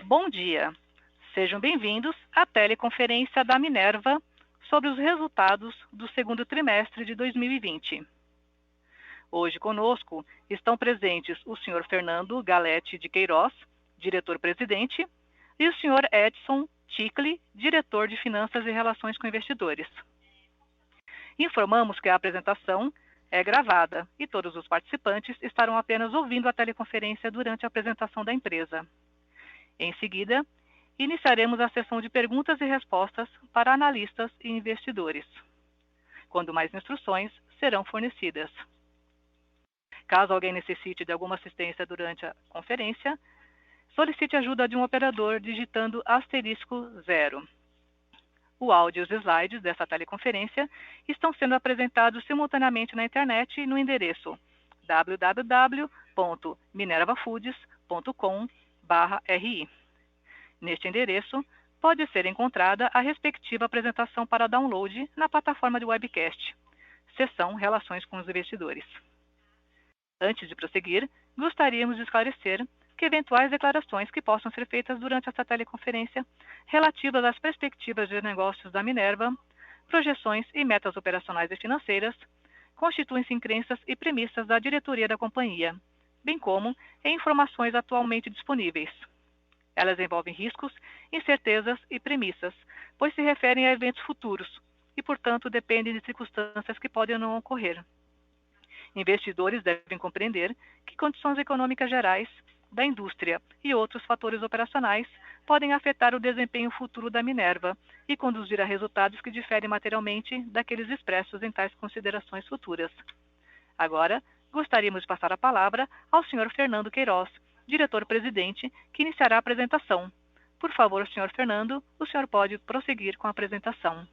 Bom dia. Sejam bem-vindos à teleconferência da Minerva sobre os resultados do segundo trimestre de 2020. Hoje conosco estão presentes o Sr. Fernando Galete de Queiroz, diretor-presidente, e o Sr. Edson Ticli, diretor de Finanças e Relações com Investidores. Informamos que a apresentação é gravada e todos os participantes estarão apenas ouvindo a teleconferência durante a apresentação da empresa. Em seguida, iniciaremos a sessão de perguntas e respostas para analistas e investidores, quando mais instruções serão fornecidas. Caso alguém necessite de alguma assistência durante a conferência, solicite ajuda de um operador digitando *0. O áudio e os slides dessa teleconferência estão sendo apresentados simultaneamente na internet no endereço www.minervafoods.com/ri. Neste endereço, pode ser encontrada a respectiva apresentação para download na plataforma de webcast, seção Relações com os Investidores. Antes de prosseguir, gostaríamos de esclarecer que eventuais declarações que possam ser feitas durante esta teleconferência relativas às perspectivas de negócios da Minerva, projeções e metas operacionais e financeiras, constituem-se em crenças e premissas da diretoria da companhia, bem como em informações atualmente disponíveis. Elas envolvem riscos, incertezas e premissas, pois se referem a eventos futuros e, portanto, dependem de circunstâncias que podem não ocorrer. Investidores devem compreender que condições econômicas gerais, da indústria e outros fatores operacionais podem afetar o desempenho futuro da Minerva e conduzir a resultados que diferem materialmente daqueles expressos em tais considerações futuras. Agora, gostaríamos de passar a palavra ao Sr. Fernando Queiroz, diretor-presidente, que iniciará a apresentação. Por favor, Sr. Fernando, o senhor pode prosseguir com a apresentação.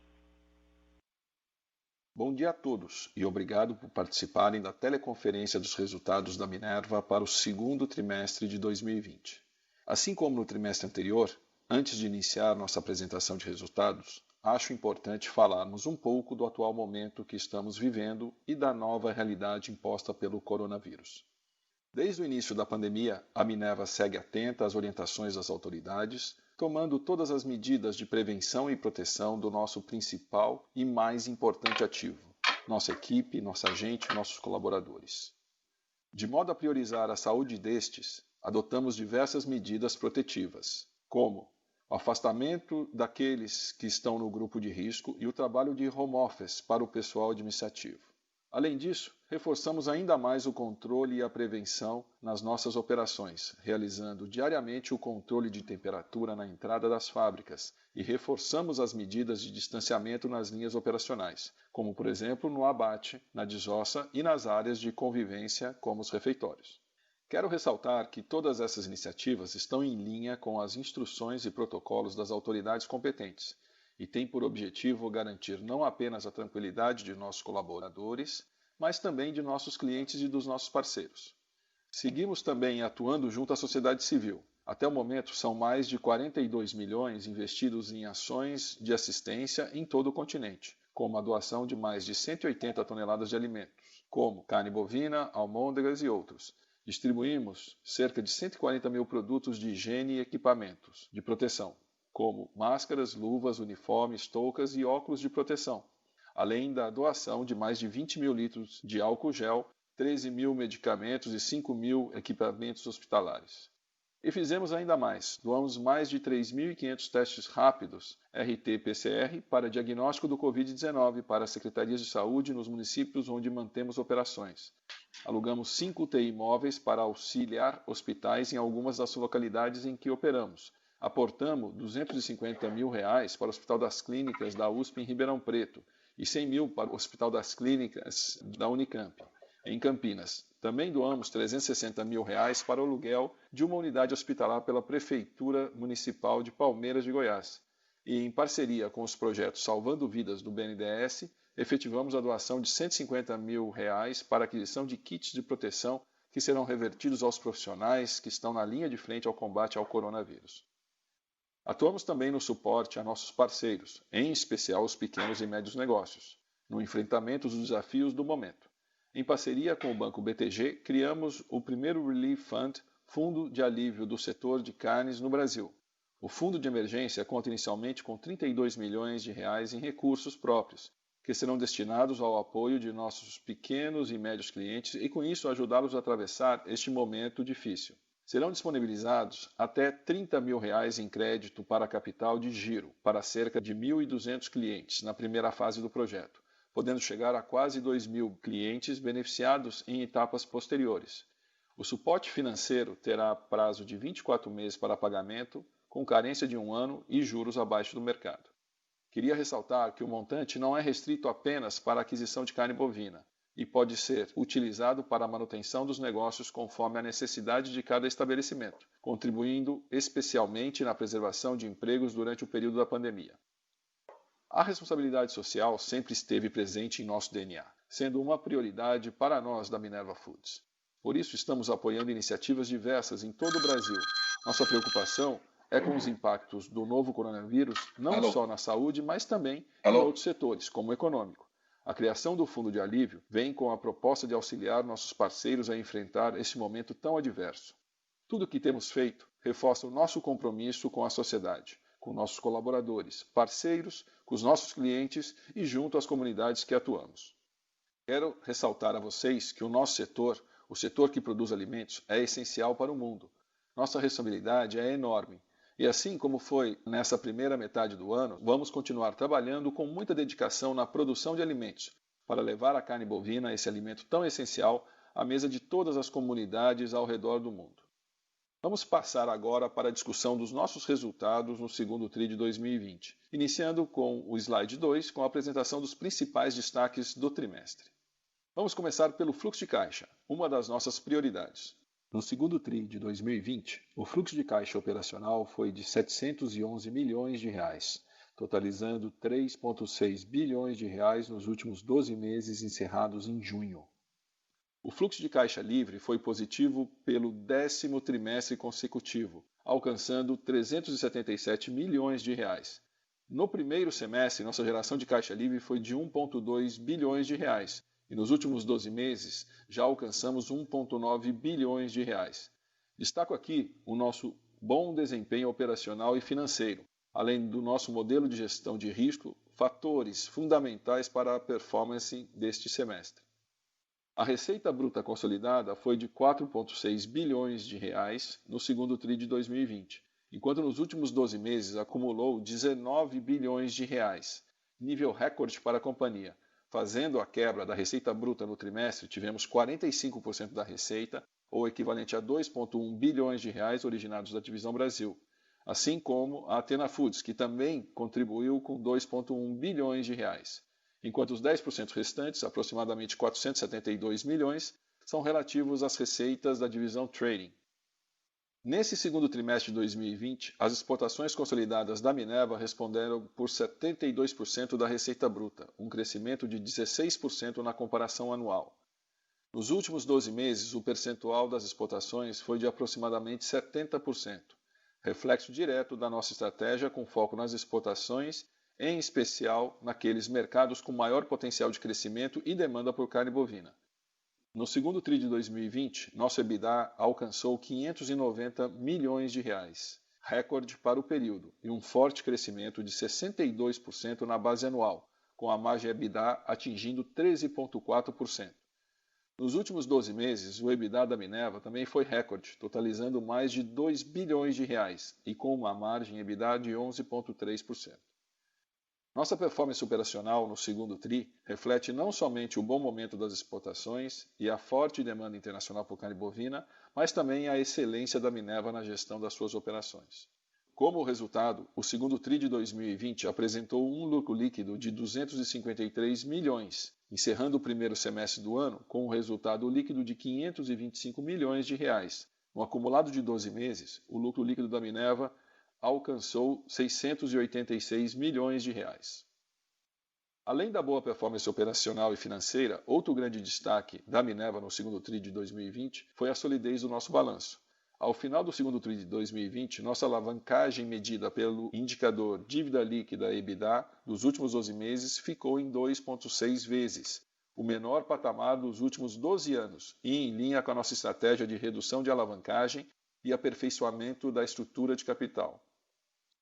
Bom dia a todos e obrigado por participarem da teleconferência dos resultados da Minerva para o segundo trimestre de 2020. Assim como no trimestre anterior, antes de iniciar nossa apresentação de resultados, acho importante falarmos um pouco do atual momento que estamos vivendo e da nova realidade imposta pelo coronavírus. Desde o início da pandemia, a Minerva segue atenta às orientações das autoridades, tomando todas as medidas de prevenção e proteção do nosso principal e mais importante ativo, nossa equipe, nossa gente e nossos colaboradores. De modo a priorizar a saúde destes, adotamos diversas medidas protetivas, como o afastamento daqueles que estão no grupo de risco e o trabalho de home office para o pessoal administrativo. Além disso, reforçamos ainda mais o controle e a prevenção nas nossas operações, realizando diariamente o controle de temperatura na entrada das fábricas e reforçamos as medidas de distanciamento nas linhas operacionais, como por exemplo no abate, na desossa e nas áreas de convivência como os refeitórios. Quero ressaltar que todas essas iniciativas estão em linha com as instruções e protocolos das autoridades competentes, e tem por objetivo garantir não apenas a tranquilidade de nossos colaboradores, mas também de nossos clientes e dos nossos parceiros. Seguimos também atuando junto à sociedade civil. Até o momento, são mais de 42 milhões investidos em ações de assistência em todo o continente, como a doação de mais de 180 toneladas de alimentos, como carne bovina, almôndegas e outros. Distribuímos cerca de 140 mil produtos de higiene e equipamentos de proteção, como máscaras, luvas, uniformes, toucas e óculos de proteção, além da doação de mais de 20 mil litros de álcool gel, 13 mil medicamentos e 5 mil equipamentos hospitalares. E fizemos ainda mais, doamos mais de 3.500 testes rápidos RT-PCR para diagnóstico do Covid-19 para as secretarias de saúde nos municípios onde mantemos operações. Alugamos 5 UTI móveis para auxiliar hospitais em algumas das localidades em que operamos. Aportamos R$250 mil para o Hospital das Clínicas da USP em Ribeirão Preto e 100 mil para o Hospital das Clínicas da Unicamp, em Campinas. Também doamos R$360 mil para o aluguel de uma unidade hospitalar pela Prefeitura Municipal de Palmeiras de Goiás. E em parceria com os projetos Salvando Vidas do BNDES, efetivamos a doação de R$150 mil para a aquisição de kits de proteção que serão revertidos aos profissionais que estão na linha de frente ao combate ao coronavírus. Atuamos também no suporte a nossos parceiros, em especial os pequenos e médios negócios, no enfrentamento dos desafios do momento. Em parceria com o Banco BTG, criamos o primeiro Relief Fund, Fundo de Alívio do Setor de Carnes no Brasil, O fundo de emergência conta inicialmente com R$ 32 milhões em recursos próprios, que serão destinados ao apoio de nossos pequenos e médios clientes e, com isso, ajudá-los a atravessar este momento difícil. Serão disponibilizados até R$ 30 mil em crédito para capital de giro para cerca de 1.200 clientes na primeira fase do projeto, podendo chegar a quase 2.000 clientes beneficiados em etapas posteriores. O suporte financeiro terá prazo de 24 meses para pagamento, com carência de 1 ano e juros abaixo do mercado. Queria ressaltar que o montante não é restrito apenas para a aquisição de carne bovina e pode ser utilizado para a manutenção dos negócios conforme a necessidade de cada estabelecimento, contribuindo especialmente na preservação de empregos durante o período da pandemia. A responsabilidade social sempre esteve presente em nosso DNA, sendo uma prioridade para nós da Minerva Foods. Por isso, estamos apoiando iniciativas diversas em todo o Brasil. Nossa preocupação é com os impactos do novo coronavírus, não só na saúde, mas também em outros setores, como o econômico. A criação do Fundo de Alívio vem com a proposta de auxiliar nossos parceiros a enfrentar esse momento tão adverso. Tudo o que temos feito reforça o nosso compromisso com a sociedade, com nossos colaboradores, parceiros, com os nossos clientes e junto às comunidades que atuamos. Quero ressaltar a vocês que o nosso setor, o setor que produz alimentos, é essencial para o mundo. Nossa responsabilidade é enorme. E assim como foi nessa primeira metade do ano, vamos continuar trabalhando com muita dedicação na produção de alimentos, para levar a carne bovina, esse alimento tão essencial, à mesa de todas as comunidades ao redor do mundo. Vamos passar agora para a discussão dos nossos resultados no segundo TRI de 2020, iniciando com o slide 2, com a apresentação dos principais destaques do trimestre. Vamos começar pelo fluxo de caixa, uma das nossas prioridades. No segundo TRI de 2020, o fluxo de caixa operacional foi de R$ 711 milhões, totalizando R$ 3,6 bilhões nos últimos 12 meses encerrados em junho. O fluxo de caixa livre foi positivo pelo 10º trimestre consecutivo, alcançando R$ 377 milhões. No primeiro semestre, nossa geração de caixa livre foi de R$ 1,2 bilhões, e nos últimos 12 meses já alcançamos R$ 1,9 bilhões. Destaco aqui o nosso bom desempenho operacional e financeiro, além do nosso modelo de gestão de risco, fatores fundamentais para a performance deste semestre. A receita bruta consolidada foi de R$ 4,6 bilhões no segundo TRI de 2020, enquanto nos últimos 12 meses acumulou R$ 19 bilhões, nível recorde para a companhia. Fazendo a quebra da receita bruta no trimestre, tivemos 45% da receita, ou equivalente a R$ 2,1 bilhões originados da divisão Brasil, assim como a Athena Foods, que também contribuiu com R$ 2,1 bilhões, enquanto os 10% restantes, aproximadamente R$ 472 milhões, são relativos às receitas da divisão Trading. Nesse segundo trimestre de 2020, as exportações consolidadas da Minerva responderam por 72% da receita bruta, um crescimento de 16% na comparação anual. Nos últimos 12 meses, o percentual das exportações foi de aproximadamente 70%, reflexo direto da nossa estratégia com foco nas exportações, em especial naqueles mercados com maior potencial de crescimento e demanda por carne bovina. No segundo TRI de 2020, nosso EBITDA alcançou R$ 590 milhões, recorde para o período, e um forte crescimento de 62% na base anual, com a margem EBITDA atingindo 13,4%. Nos últimos 12 meses, o EBITDA da Minerva também foi recorde, totalizando mais de R$ 2 bilhões e com uma margem EBITDA de 11,3%. Nossa performance operacional no segundo TRI reflete não somente o bom momento das exportações e a forte demanda internacional por carne bovina, mas também a excelência da Minerva na gestão das suas operações. Como resultado, o segundo TRI de 2020 apresentou um lucro líquido de R$ 253 milhões, encerrando o primeiro semestre do ano com um resultado líquido de R$ 525 milhões. No acumulado de 12 meses, o lucro líquido da Minerva alcançou R$ 686 milhões. Além da boa performance operacional e financeira, outro grande destaque da Minerva no segundo TRI de 2020 foi a solidez do nosso balanço. Ao final do segundo TRI de 2020, nossa alavancagem medida pelo indicador dívida líquida EBITDA dos últimos 12 meses ficou em 2,6 vezes, o menor patamar dos últimos 12 anos e em linha com a nossa estratégia de redução de alavancagem e aperfeiçoamento da estrutura de capital.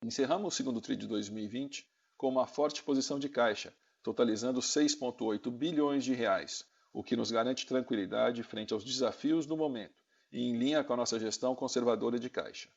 Encerramos o segundo TRI de 2020 com uma forte posição de caixa, totalizando 6,8 bilhões de reais, o que nos garante tranquilidade frente aos desafios do momento e em linha com a nossa gestão conservadora de caixa.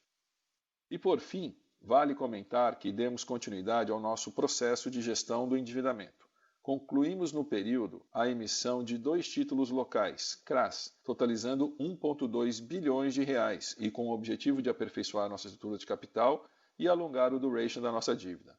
E por fim, vale comentar que demos continuidade ao nosso processo de gestão do endividamento. Concluímos no período a emissão de 2 títulos locais, CRAs, totalizando 1,2 bilhões de reais e com o objetivo de aperfeiçoar nossa estrutura de capital e alongar o duration da nossa dívida.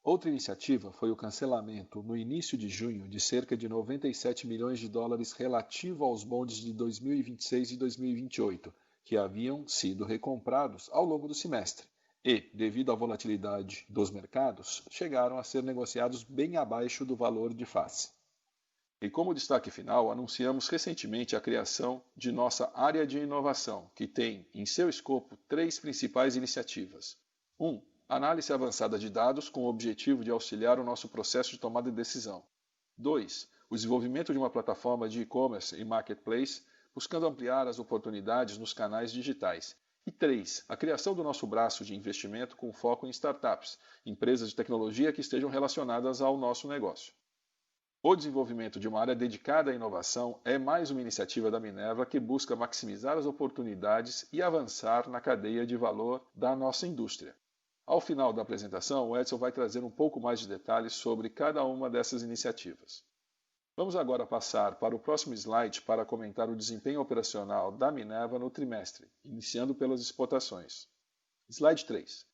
Outra iniciativa foi o cancelamento, no início de junho, de cerca de 97 milhões de dólares relativo aos bondes de 2026 e 2028, que haviam sido recomprados ao longo do semestre e, devido à volatilidade dos mercados, chegaram a ser negociados bem abaixo do valor de face. E como destaque final, anunciamos recentemente a criação de nossa área de inovação, que tem em seu escopo 3 principais iniciativas. 1. Análise avançada de dados com o objetivo de auxiliar o nosso processo de tomada de decisão. 2. O desenvolvimento de uma plataforma de e-commerce e marketplace, buscando ampliar as oportunidades nos canais digitais. E 3. A criação do nosso braço de investimento com foco em startups, empresas de tecnologia que estejam relacionadas ao nosso negócio. O desenvolvimento de uma área dedicada à inovação é mais uma iniciativa da Minerva que busca maximizar as oportunidades e avançar na cadeia de valor da nossa indústria. Ao final da apresentação, o Edson vai trazer um pouco mais de detalhes sobre cada uma dessas iniciativas. Vamos agora passar para o próximo slide para comentar o desempenho operacional da Minerva no trimestre, iniciando pelas exportações. Slide 3.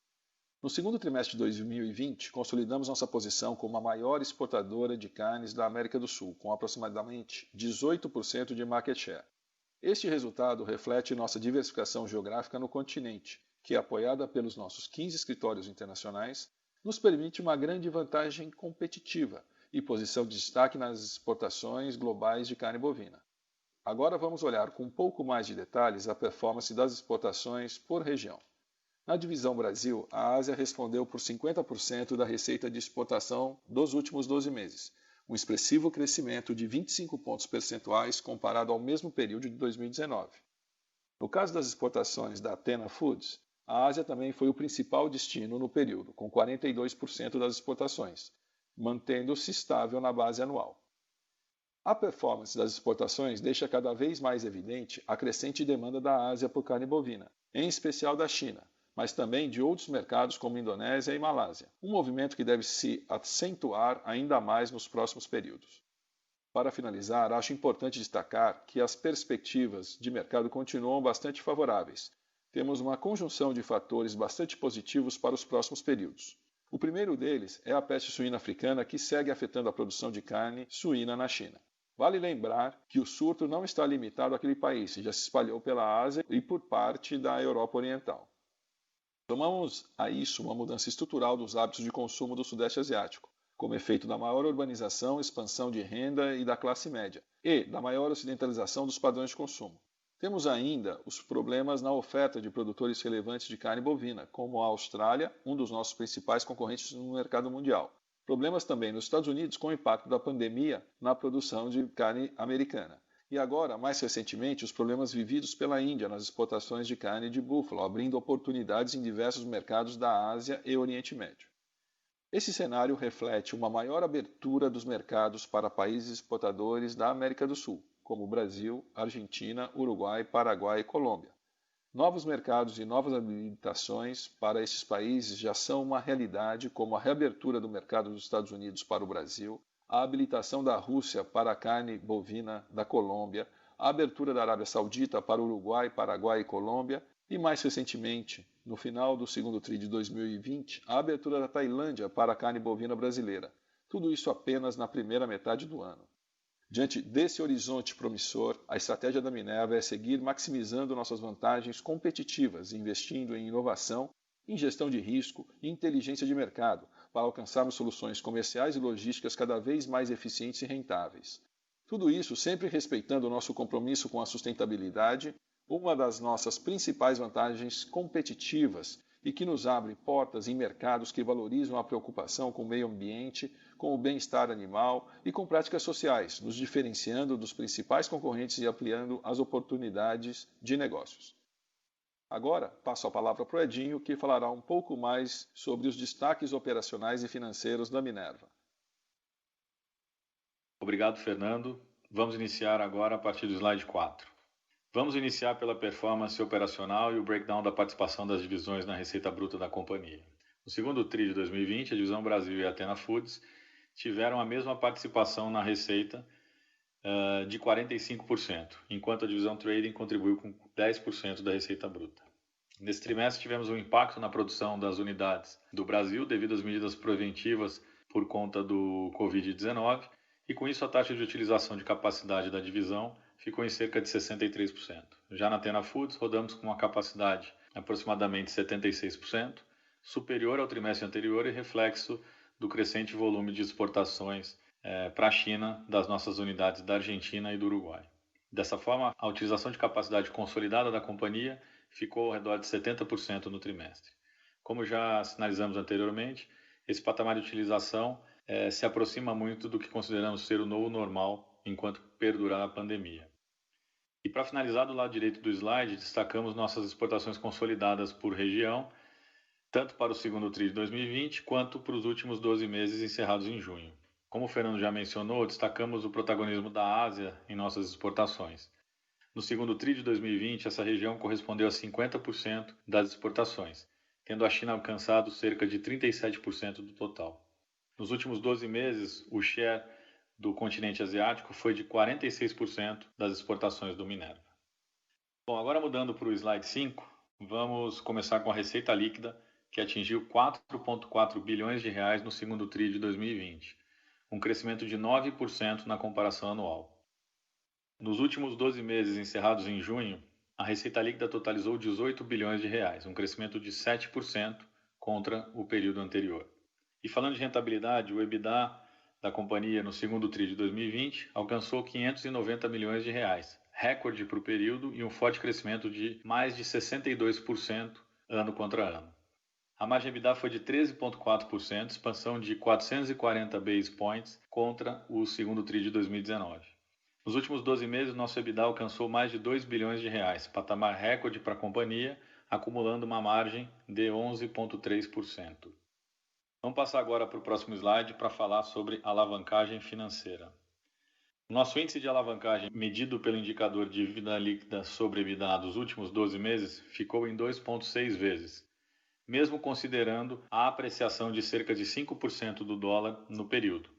No segundo trimestre de 2020, consolidamos nossa posição como a maior exportadora de carnes da América do Sul, com aproximadamente 18% de market share. Este resultado reflete nossa diversificação geográfica no continente, que, apoiada pelos nossos 15 escritórios internacionais, nos permite uma grande vantagem competitiva e posição de destaque nas exportações globais de carne bovina. Agora vamos olhar com um pouco mais de detalhes a performance das exportações por região. Na divisão Brasil, a Ásia respondeu por 50% da receita de exportação dos últimos 12 meses, um expressivo crescimento de 25 pontos percentuais comparado ao mesmo período de 2019. No caso das exportações da Athena Foods, a Ásia também foi o principal destino no período, com 42% das exportações, mantendo-se estável na base anual. A performance das exportações deixa cada vez mais evidente a crescente demanda da Ásia por carne bovina, em especial da China, mas também de outros mercados como Indonésia e Malásia, um movimento que deve se acentuar ainda mais nos próximos períodos. Para finalizar, acho importante destacar que as perspectivas de mercado continuam bastante favoráveis. Temos uma conjunção de fatores bastante positivos para os próximos períodos. O primeiro deles é a peste suína africana, que segue afetando a produção de carne suína na China. Vale lembrar que o surto não está limitado àquele país, já se espalhou pela Ásia e por parte da Europa Oriental. Somamos a isso uma mudança estrutural dos hábitos de consumo do Sudeste Asiático, como efeito da maior urbanização, expansão de renda e da classe média, e da maior ocidentalização dos padrões de consumo. Temos ainda os problemas na oferta de produtores relevantes de carne bovina, como a Austrália, um dos nossos principais concorrentes no mercado mundial. Problemas também nos Estados Unidos com o impacto da pandemia na produção de carne americana. E agora, mais recentemente, os problemas vividos pela Índia nas exportações de carne de búfalo, abrindo oportunidades em diversos mercados da Ásia e Oriente Médio. Esse cenário reflete uma maior abertura dos mercados para países exportadores da América do Sul, como Brasil, Argentina, Uruguai, Paraguai e Colômbia. Novos mercados e novas habilitações para esses países já são uma realidade, como a reabertura do mercado dos Estados Unidos para o Brasil, a habilitação da Rússia para a carne bovina da Colômbia, a abertura da Arábia Saudita para o Uruguai, Paraguai e Colômbia e, mais recentemente, no final do segundo TRI de 2020, a abertura da Tailândia para a carne bovina brasileira. Tudo isso apenas na primeira metade do ano. Diante desse horizonte promissor, a estratégia da Minerva é seguir maximizando nossas vantagens competitivas, investindo em inovação, em gestão de risco e inteligência de mercado, para alcançarmos soluções comerciais e logísticas cada vez mais eficientes e rentáveis. Tudo isso sempre respeitando o nosso compromisso com a sustentabilidade, uma das nossas principais vantagens competitivas e que nos abre portas em mercados que valorizam a preocupação com o meio ambiente, com o bem-estar animal e com práticas sociais, nos diferenciando dos principais concorrentes e ampliando as oportunidades de negócios. Agora, passo a palavra para o Edinho, que falará um pouco mais sobre os destaques operacionais e financeiros da Minerva. Obrigado, Fernando. Vamos iniciar agora a partir do slide 4. Vamos iniciar pela performance operacional e o breakdown da participação das divisões na receita bruta da companhia. No segundo TRI de 2020, a divisão Brasil e a Athena Foods tiveram a mesma participação na receita de 45%, enquanto a divisão Trading contribuiu com 10% da receita bruta. Nesse trimestre tivemos um impacto na produção das unidades do Brasil devido às medidas preventivas por conta do Covid-19 e com isso a taxa de utilização de capacidade da divisão ficou em cerca de 63%. Já na Athena Foods rodamos com uma capacidade aproximadamente 76%, superior ao trimestre anterior e reflexo do crescente volume de exportações para a China das nossas unidades da Argentina e do Uruguai. Dessa forma, a utilização de capacidade consolidada da companhia ficou ao redor de 70% no trimestre. Como já sinalizamos anteriormente, esse patamar de utilização se aproxima muito do que consideramos ser o novo normal enquanto perdurar a pandemia. E para finalizar, do lado direito do slide, destacamos nossas exportações consolidadas por região, tanto para o segundo TRI de 2020 quanto para os últimos 12 meses encerrados em junho. Como o Fernando já mencionou, destacamos o protagonismo da Ásia em nossas exportações. No segundo TRI de 2020, essa região correspondeu a 50% das exportações, tendo a China alcançado cerca de 37% do total. Nos últimos 12 meses, o share do continente asiático foi de 46% das exportações do Minerva. Bom, agora mudando para o slide 5, vamos começar com a receita líquida, que atingiu 4,4 bilhões de reais no segundo TRI de 2020, um crescimento de 9% na comparação anual. Nos últimos 12 meses encerrados em junho, a receita líquida totalizou 18 bilhões de reais, um crescimento de 7% contra o período anterior. E falando de rentabilidade, o EBITDA da companhia no segundo TRI de 2020 alcançou 590 milhões de reais, recorde para o período e um forte crescimento de mais de 62% ano contra ano. A margem EBITDA foi de 13,4%, expansão de 440 base points contra o segundo TRI de 2019. Nos últimos 12 meses, nosso EBITDA alcançou mais de 2 bilhões de reais, patamar recorde para a companhia, acumulando uma margem de 11,3%. Vamos passar agora para o próximo slide para falar sobre alavancagem financeira. O nosso índice de alavancagem, medido pelo indicador de dívida líquida sobre EBITDA dos últimos 12 meses, ficou em 2,6 vezes, mesmo considerando a apreciação de cerca de 5% do dólar no período.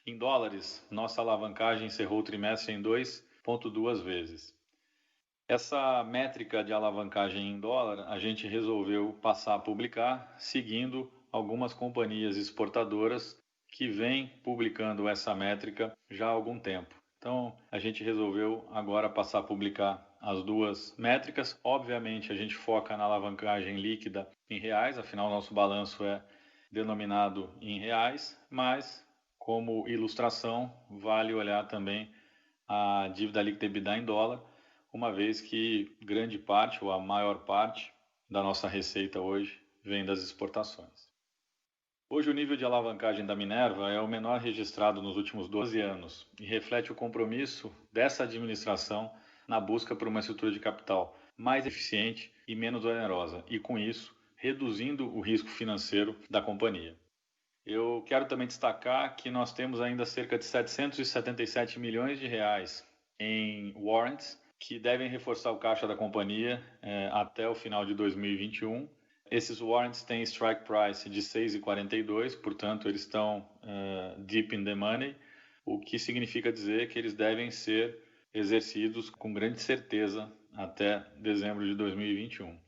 Em dólares, nossa alavancagem encerrou o trimestre em 2,2 vezes. Essa métrica de alavancagem em dólar a gente resolveu passar a publicar, seguindo algumas companhias exportadoras que vêm publicando essa métrica já há algum tempo. Então, a gente resolveu agora passar a publicar as duas métricas. Obviamente, a gente foca na alavancagem líquida em reais, afinal, nosso balanço é denominado em reais, mas, como ilustração, vale olhar também a dívida líquida EBITDA em dólar, uma vez que grande parte, ou a maior parte, da nossa receita hoje vem das exportações. Hoje o nível de alavancagem da Minerva é o menor registrado nos últimos 12 anos e reflete o compromisso dessa administração na busca por uma estrutura de capital mais eficiente e menos onerosa e, com isso, reduzindo o risco financeiro da companhia. Eu quero também destacar que nós temos ainda cerca de 777 milhões de reais em warrants que devem reforçar o caixa da companhia até o final de 2021. Esses warrants têm strike price de 6,42, portanto eles estão deep in the money, o que significa dizer que eles devem ser exercidos com grande certeza até dezembro de 2021.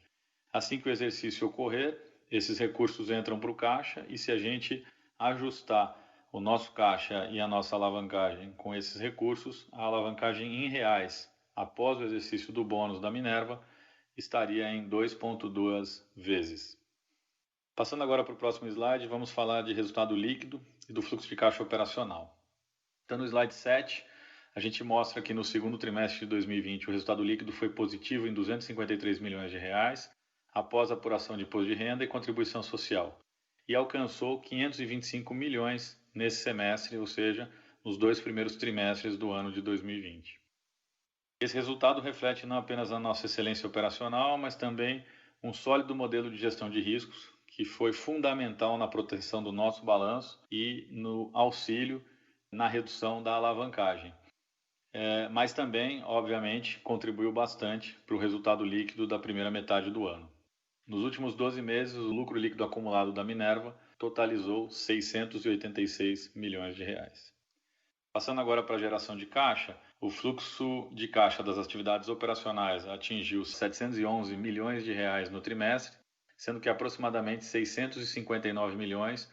Assim que o exercício ocorrer, esses recursos entram para o caixa e se a gente ajustar o nosso caixa e a nossa alavancagem com esses recursos, a alavancagem em reais após o exercício do bônus da Minerva estaria em 2,2 vezes. Passando agora para o próximo slide, vamos falar de resultado líquido e do fluxo de caixa operacional. Então, no slide 7, a gente mostra que no segundo trimestre de 2020 o resultado líquido foi positivo em 253 milhões de reais, após a apuração de imposto de renda e contribuição social, e alcançou 525 milhões nesse semestre, ou seja, nos 2 primeiros trimestres do ano de 2020. Esse resultado reflete não apenas a nossa excelência operacional, mas também um sólido modelo de gestão de riscos, que foi fundamental na proteção do nosso balanço e no auxílio na redução da alavancagem. Mas também, obviamente, contribuiu bastante para o resultado líquido da primeira metade do ano. Nos últimos 12 meses, o lucro líquido acumulado da Minerva totalizou 686 milhões de reais. Passando agora para a geração de caixa, o fluxo de caixa das atividades operacionais atingiu 711 milhões de reais no trimestre, sendo que aproximadamente 659 milhões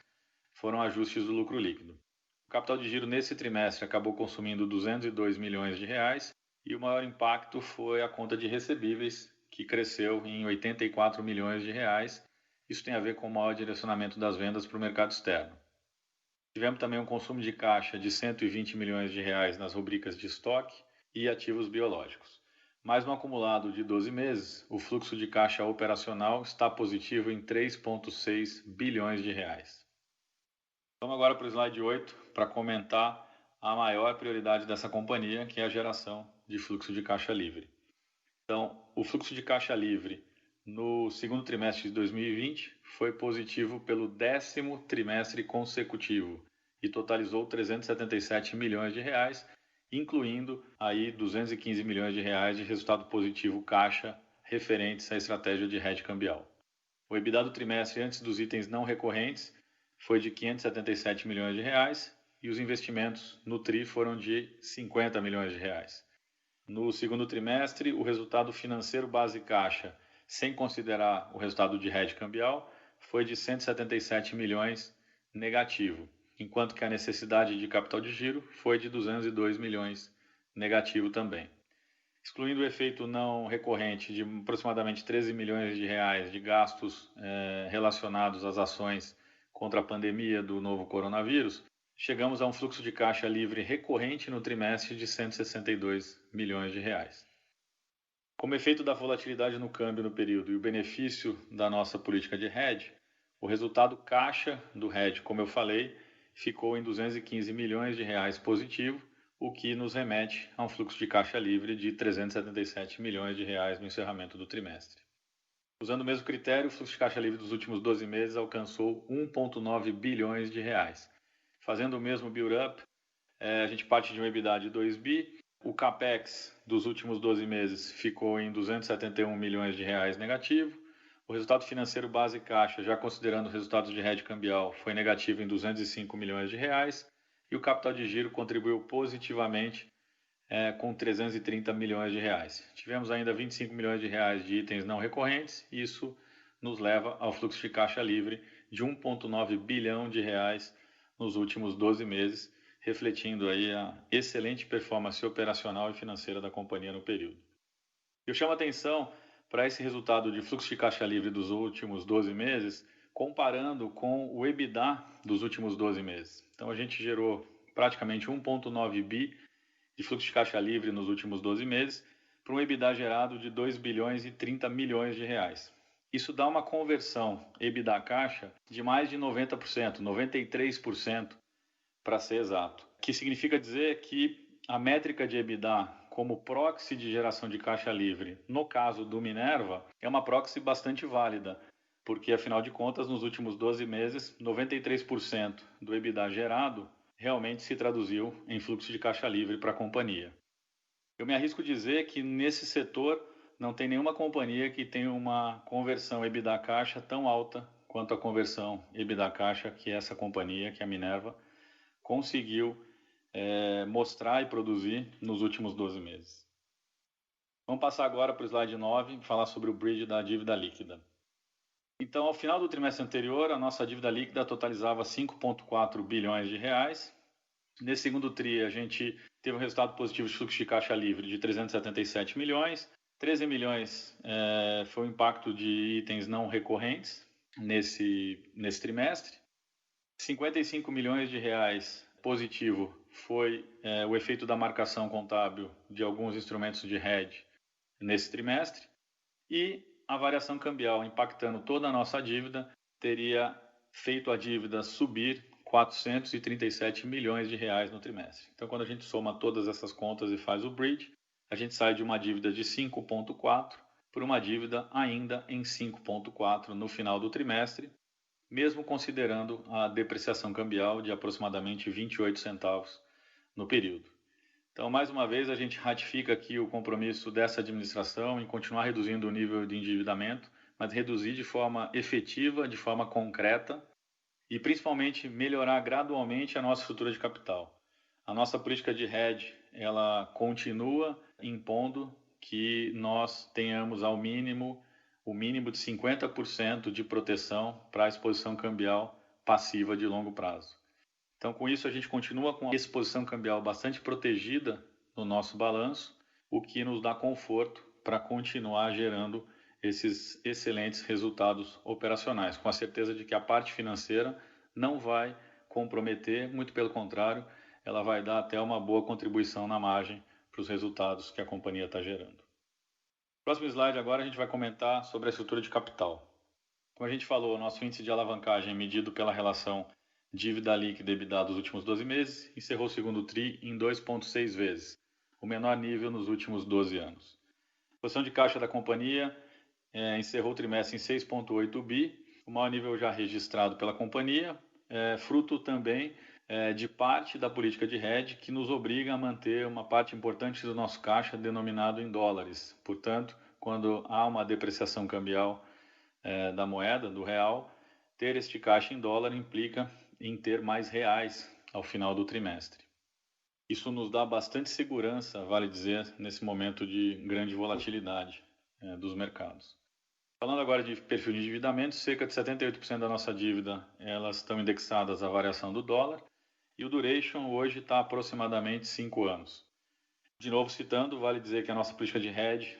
foram ajustes do lucro líquido. O capital de giro nesse trimestre acabou consumindo 202 milhões de reais e o maior impacto foi a conta de recebíveis, que cresceu em 84 milhões de reais. Isso tem a ver com o maior direcionamento das vendas para o mercado externo. Tivemos também um consumo de caixa de 120 milhões de reais nas rubricas de estoque e ativos biológicos. Mas no acumulado de 12 meses, o fluxo de caixa operacional está positivo em 3,6 bilhões de reais. Vamos agora para o slide 8 para comentar a maior prioridade dessa companhia, que é a geração de fluxo de caixa livre. Então, o fluxo de caixa livre no segundo trimestre de 2020 foi positivo pelo 10º trimestre consecutivo e totalizou 377 milhões de reais, incluindo aí 215 milhões de reais de resultado positivo caixa referentes à estratégia de hedge cambial. O EBITDA do trimestre antes dos itens não recorrentes foi de 577 milhões de reais e os investimentos no TRI foram de 50 milhões de reais. No segundo trimestre, o resultado financeiro base caixa, sem considerar o resultado de hedge cambial, foi de 177 milhões negativo, enquanto que a necessidade de capital de giro foi de 202 milhões negativo também. Excluindo o efeito não recorrente de aproximadamente 13 milhões de reais de gastos relacionados às ações contra a pandemia do novo coronavírus, chegamos a um fluxo de caixa livre recorrente no trimestre de 162 milhões de reais. Como efeito da volatilidade no câmbio no período e o benefício da nossa política de hedge, o resultado caixa do hedge, como eu falei, ficou em 215 milhões de reais positivo, o que nos remete a um fluxo de caixa livre de 377 milhões de reais no encerramento do trimestre. Usando o mesmo critério, o fluxo de caixa livre dos últimos 12 meses alcançou 1,9 bilhões de reais. Fazendo o mesmo build-up, a gente parte de um EBITDA de 2 bi, o CAPEX dos últimos 12 meses ficou em 271 milhões de reais negativo, o resultado financeiro base caixa, já considerando resultados de hedge cambial, foi negativo em 205 milhões de reais e o capital de giro contribuiu positivamente com 330 milhões de reais. Tivemos ainda 25 milhões de reais de itens não recorrentes e isso nos leva ao fluxo de caixa livre de 1,9 bilhão de reais nos últimos 12 meses, refletindo aí a excelente performance operacional e financeira da companhia no período. Eu chamo a atenção para esse resultado de fluxo de caixa livre dos últimos 12 meses, comparando com o EBITDA dos últimos 12 meses. Então a gente gerou praticamente 1,9 bi de fluxo de caixa livre nos últimos 12 meses, para um EBITDA gerado de 2 bilhões e 30 milhões de reais. Isso dá uma conversão EBITDA caixa de mais de 90%, 93% para ser exato. O que significa dizer que a métrica de EBITDA como proxy de geração de caixa livre, no caso do Minerva, é uma proxy bastante válida, porque afinal de contas, nos últimos 12 meses, 93% do EBITDA gerado realmente se traduziu em fluxo de caixa livre para a companhia. Eu me arrisco a dizer que nesse setor não tem nenhuma companhia que tenha uma conversão EBITDA caixa tão alta quanto a conversão EBITDA caixa que essa companhia, que é a Minerva, conseguiu mostrar e produzir nos últimos 12 meses. Vamos passar agora para o slide 9 e falar sobre o bridge da dívida líquida. Então, ao final do trimestre anterior, a nossa dívida líquida totalizava 5,4 bilhões de reais. Nesse segundo TRI, a gente teve um resultado positivo de fluxo de caixa livre de 377 milhões. 13 milhões foi o impacto de itens não recorrentes nesse trimestre. 55 milhões de reais positivo foi o efeito da marcação contábil de alguns instrumentos de hedge nesse trimestre. E a variação cambial impactando toda a nossa dívida teria feito a dívida subir 437 milhões de reais no trimestre. Então, quando a gente soma todas essas contas e faz o bridge, a gente sai de uma dívida de 5,4 por uma dívida ainda em 5,4 no final do trimestre, mesmo considerando a depreciação cambial de aproximadamente 28 centavos no período. Então, mais uma vez, a gente ratifica aqui o compromisso dessa administração em continuar reduzindo o nível de endividamento, mas reduzir de forma efetiva, de forma concreta e, principalmente, melhorar gradualmente a nossa estrutura de capital. A nossa política de hedge, ela continua impondo que nós tenhamos o mínimo de 50% de proteção para a exposição cambial passiva de longo prazo. Então, com isso, a gente continua com a exposição cambial bastante protegida no nosso balanço, o que nos dá conforto para continuar gerando esses excelentes resultados operacionais, com a certeza de que a parte financeira não vai comprometer, muito pelo contrário, ela vai dar até uma boa contribuição na margem para os resultados que a companhia está gerando. Próximo slide agora a gente vai comentar sobre a estrutura de capital. Como a gente falou, o nosso índice de alavancagem medido pela relação dívida líquida EBITDA dos últimos 12 meses encerrou o segundo TRI em 2,6 vezes, o menor nível nos últimos 12 anos. A posição de caixa da companhia encerrou o trimestre em 6,8 bi, o maior nível já registrado pela companhia, fruto também de parte da política de hedge que nos obriga a manter uma parte importante do nosso caixa denominado em dólares. Portanto, quando há uma depreciação cambial da moeda, do real, ter este caixa em dólar implica em ter mais reais ao final do trimestre. Isso nos dá bastante segurança, vale dizer, nesse momento de grande volatilidade dos mercados. Falando agora de perfil de endividamento, cerca de 78% da nossa dívida elas estão indexadas à variação do dólar e o duration hoje está aproximadamente 5 anos. De novo citando, vale dizer que a nossa política de hedge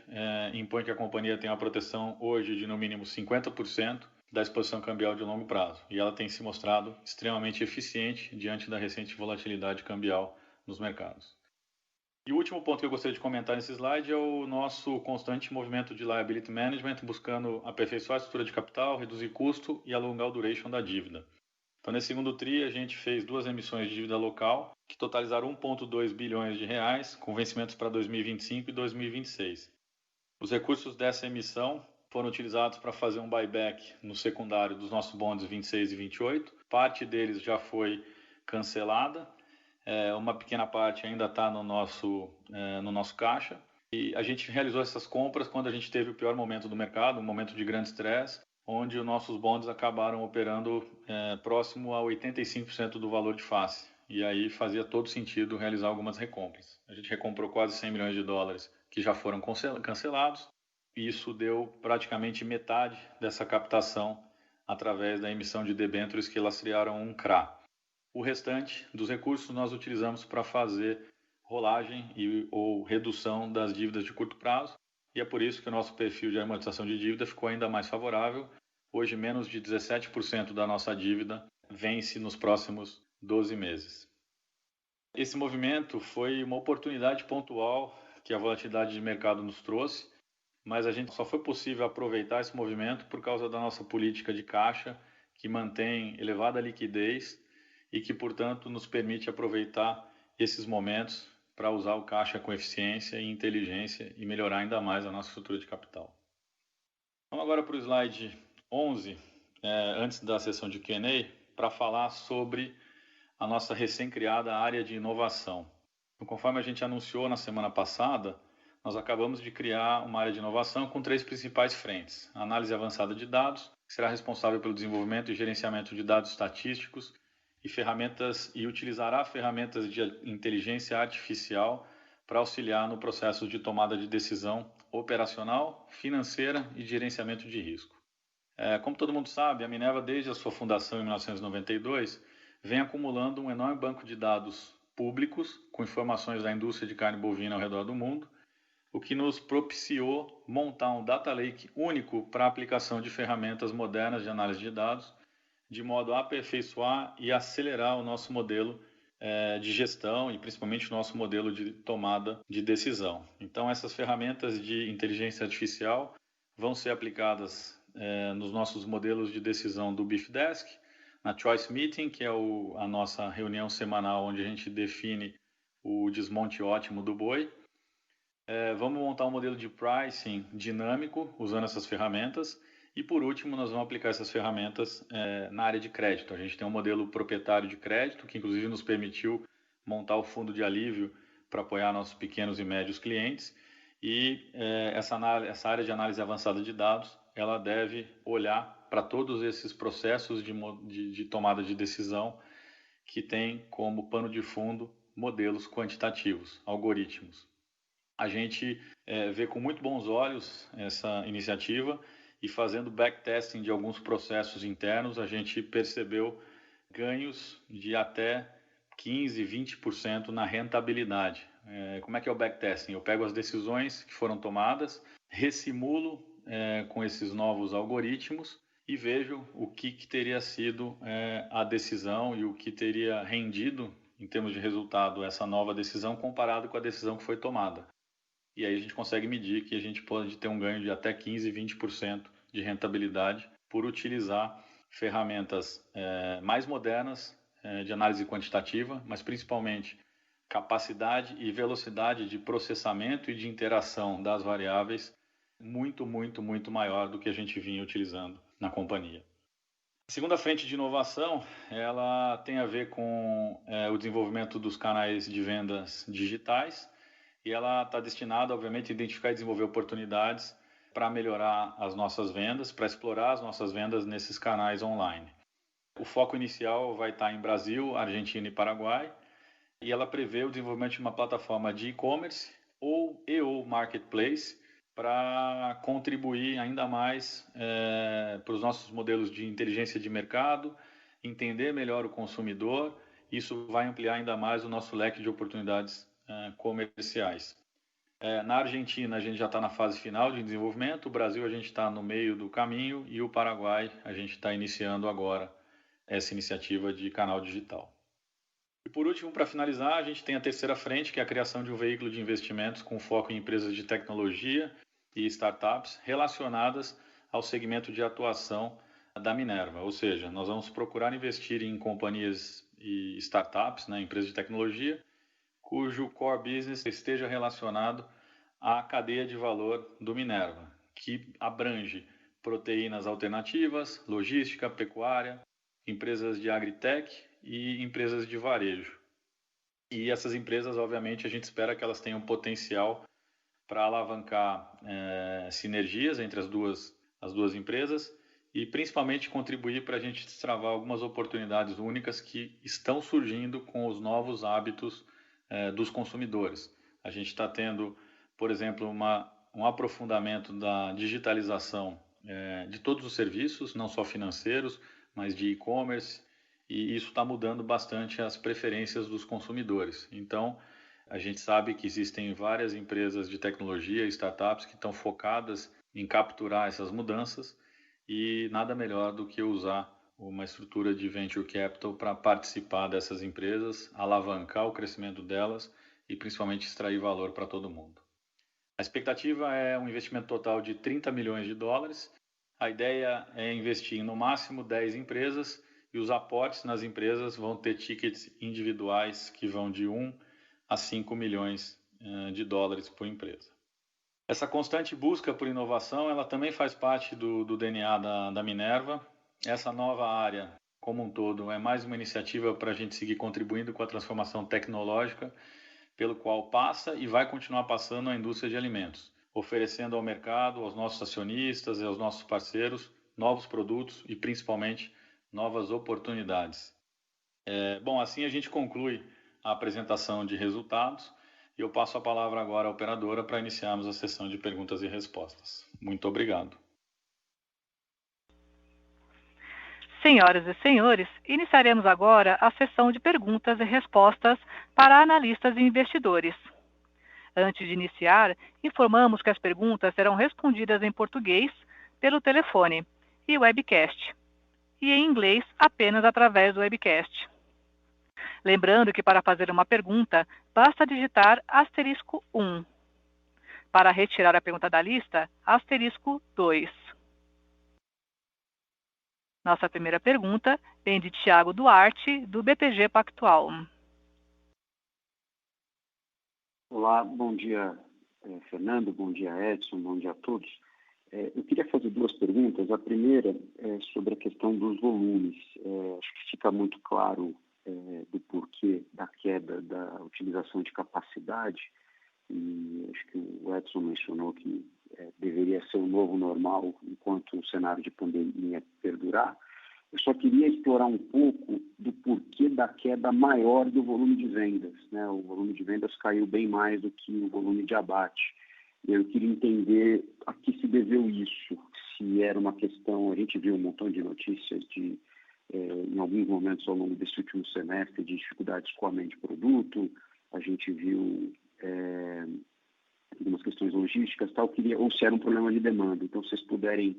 impõe que a companhia tenha uma proteção hoje de no mínimo 50% da exposição cambial de longo prazo, e ela tem se mostrado extremamente eficiente diante da recente volatilidade cambial nos mercados. E o último ponto que eu gostaria de comentar nesse slide é o nosso constante movimento de liability management, buscando aperfeiçoar a estrutura de capital, reduzir custo e alongar o duration da dívida. Então, nesse segundo TRI, a gente fez 2 emissões de dívida local, que totalizaram 1,2 bilhões de reais, com vencimentos para 2025 e 2026. Os recursos dessa emissão foram utilizados para fazer um buyback no secundário dos nossos bonds 26 e 28. Parte deles já foi cancelada, uma pequena parte ainda está no nosso caixa. E a gente realizou essas compras quando a gente teve o pior momento do mercado, um momento de grande estresse, onde os nossos bonds acabaram operando próximo a 85% do valor de face. E aí fazia todo sentido realizar algumas recompras. A gente recomprou quase 100 milhões de dólares que já foram cancelados. E isso deu praticamente metade dessa captação através da emissão de debêntures que lastrearam um CRA. O restante dos recursos nós utilizamos para fazer rolagem ou redução das dívidas de curto prazo, e é por isso que o nosso perfil de amortização de dívida ficou ainda mais favorável. Hoje, menos de 17% da nossa dívida vence nos próximos 12 meses. Esse movimento foi uma oportunidade pontual que a volatilidade de mercado nos trouxe, mas a gente só foi possível aproveitar esse movimento por causa da nossa política de caixa, que mantém elevada liquidez e que, portanto, nos permite aproveitar esses momentos para usar o caixa com eficiência e inteligência e melhorar ainda mais a nossa estrutura de capital. Vamos agora para o slide 11, antes da sessão de Q&A, para falar sobre a nossa recém-criada área de inovação. Então, conforme a gente anunciou na semana passada, nós acabamos de criar uma área de inovação com 3 principais frentes. A análise avançada de dados, que será responsável pelo desenvolvimento e gerenciamento de dados estatísticos e utilizará ferramentas de inteligência artificial para auxiliar no processo de tomada de decisão operacional, financeira e de gerenciamento de risco. Como todo mundo sabe, a Minerva, desde a sua fundação em 1992, vem acumulando um enorme banco de dados públicos com informações da indústria de carne bovina ao redor do mundo, o que nos propiciou montar um data lake único para a aplicação de ferramentas modernas de análise de dados, de modo a aperfeiçoar e acelerar o nosso modelo de gestão e principalmente o nosso modelo de tomada de decisão. Então, essas ferramentas de inteligência artificial vão ser aplicadas nos nossos modelos de decisão do Beef Desk, na Choice Meeting, que é a nossa reunião semanal onde a gente define o desmonte ótimo do boi, Vamos montar um modelo de pricing dinâmico usando essas ferramentas. E, por último, nós vamos aplicar essas ferramentas na área de crédito. A gente tem um modelo proprietário de crédito, que inclusive nos permitiu montar o fundo de alívio para apoiar nossos pequenos e médios clientes. E essa área de análise avançada de dados, ela deve olhar para todos esses processos de tomada de decisão que tem como pano de fundo modelos quantitativos, algoritmos. A gente vê com muito bons olhos essa iniciativa e fazendo backtesting de alguns processos internos, a gente percebeu ganhos de até 15%, 20% na rentabilidade. Como é que é o backtesting? Eu pego as decisões que foram tomadas, ressimulo com esses novos algoritmos e vejo o que teria sido a decisão e o que teria rendido em termos de resultado essa nova decisão comparado com a decisão que foi tomada. E aí a gente consegue medir que a gente pode ter um ganho de até 15%, 20% de rentabilidade por utilizar ferramentas mais modernas de análise quantitativa, mas principalmente capacidade e velocidade de processamento e de interação das variáveis muito, muito, muito maior do que a gente vinha utilizando na companhia. A segunda frente de inovação, ela tem a ver com o desenvolvimento dos canais de vendas digitais, e ela está destinada, obviamente, a identificar e desenvolver oportunidades para melhorar as nossas vendas, para explorar as nossas vendas nesses canais online. O foco inicial vai estar em Brasil, Argentina e Paraguai, e ela prevê o desenvolvimento de uma plataforma de e-commerce ou marketplace para contribuir ainda mais para os nossos modelos de inteligência de mercado, entender melhor o consumidor. Isso vai ampliar ainda mais o nosso leque de oportunidades comerciais. Na Argentina a gente já está na fase final de desenvolvimento, o Brasil a gente está no meio do caminho e o Paraguai a gente está iniciando agora essa iniciativa de canal digital. E por último, para finalizar, a gente tem a terceira frente, que é a criação de um veículo de investimentos com foco em empresas de tecnologia e startups relacionadas ao segmento de atuação da Minerva, ou seja, nós vamos procurar investir em companhias e startups, empresas de tecnologia, cujo core business esteja relacionado à cadeia de valor do Minerva, que abrange proteínas alternativas, logística, pecuária, empresas de agritech e empresas de varejo. E essas empresas, obviamente, a gente espera que elas tenham potencial para alavancar sinergias entre as duas empresas e principalmente contribuir para a gente destravar algumas oportunidades únicas que estão surgindo com os novos hábitos dos consumidores. A gente está tendo, por exemplo, um aprofundamento da digitalização de todos os serviços, não só financeiros, mas de e-commerce, e isso está mudando bastante as preferências dos consumidores. Então, a gente sabe que existem várias empresas de tecnologia, startups, que estão focadas em capturar essas mudanças e nada melhor do que usar uma estrutura de venture capital para participar dessas empresas, alavancar o crescimento delas e principalmente extrair valor para todo mundo. A expectativa é um investimento total de $30 milhões. A ideia é investir em no máximo 10 empresas e os aportes nas empresas vão ter tickets individuais que vão de 1 a 5 milhões de dólares por empresa. Essa constante busca por inovação, ela também faz parte do DNA da Minerva. Essa nova área, como um todo, é mais uma iniciativa para a gente seguir contribuindo com a transformação tecnológica pelo qual passa e vai continuar passando a indústria de alimentos, oferecendo ao mercado, aos nossos acionistas e aos nossos parceiros novos produtos e principalmente novas oportunidades. Bom, assim a gente conclui a apresentação de resultados e eu passo a palavra agora à operadora para iniciarmos a sessão de perguntas e respostas. Muito obrigado. Senhoras e senhores, iniciaremos agora a sessão de perguntas e respostas para analistas e investidores. Antes de iniciar, informamos que as perguntas serão respondidas em português pelo telefone e webcast, e em inglês apenas através do webcast. Lembrando que para fazer uma pergunta, basta digitar *1. Para retirar a pergunta da lista, *2. Nossa primeira pergunta vem de Thiago Duarte, do BTG Pactual. Olá, bom dia Fernando, bom dia, Edson, bom dia a todos. Eu queria fazer duas perguntas. A primeira é sobre a questão dos volumes. Acho que fica muito claro do porquê da queda da utilização de capacidade, e acho que o Edson mencionou que deveria ser o novo normal enquanto o cenário de pandemia perdurar. Eu só queria explorar um pouco do porquê da queda maior do volume de vendas, né? O volume de vendas caiu bem mais do que o volume de abate. Eu queria entender a que se deveu isso, se era uma questão, a gente viu um montão de notícias em alguns momentos ao longo desse último semestre, de dificuldade de escoamento de produto, a gente viu algumas questões logísticas, tal, ou se era um problema de demanda. Então, se vocês puderem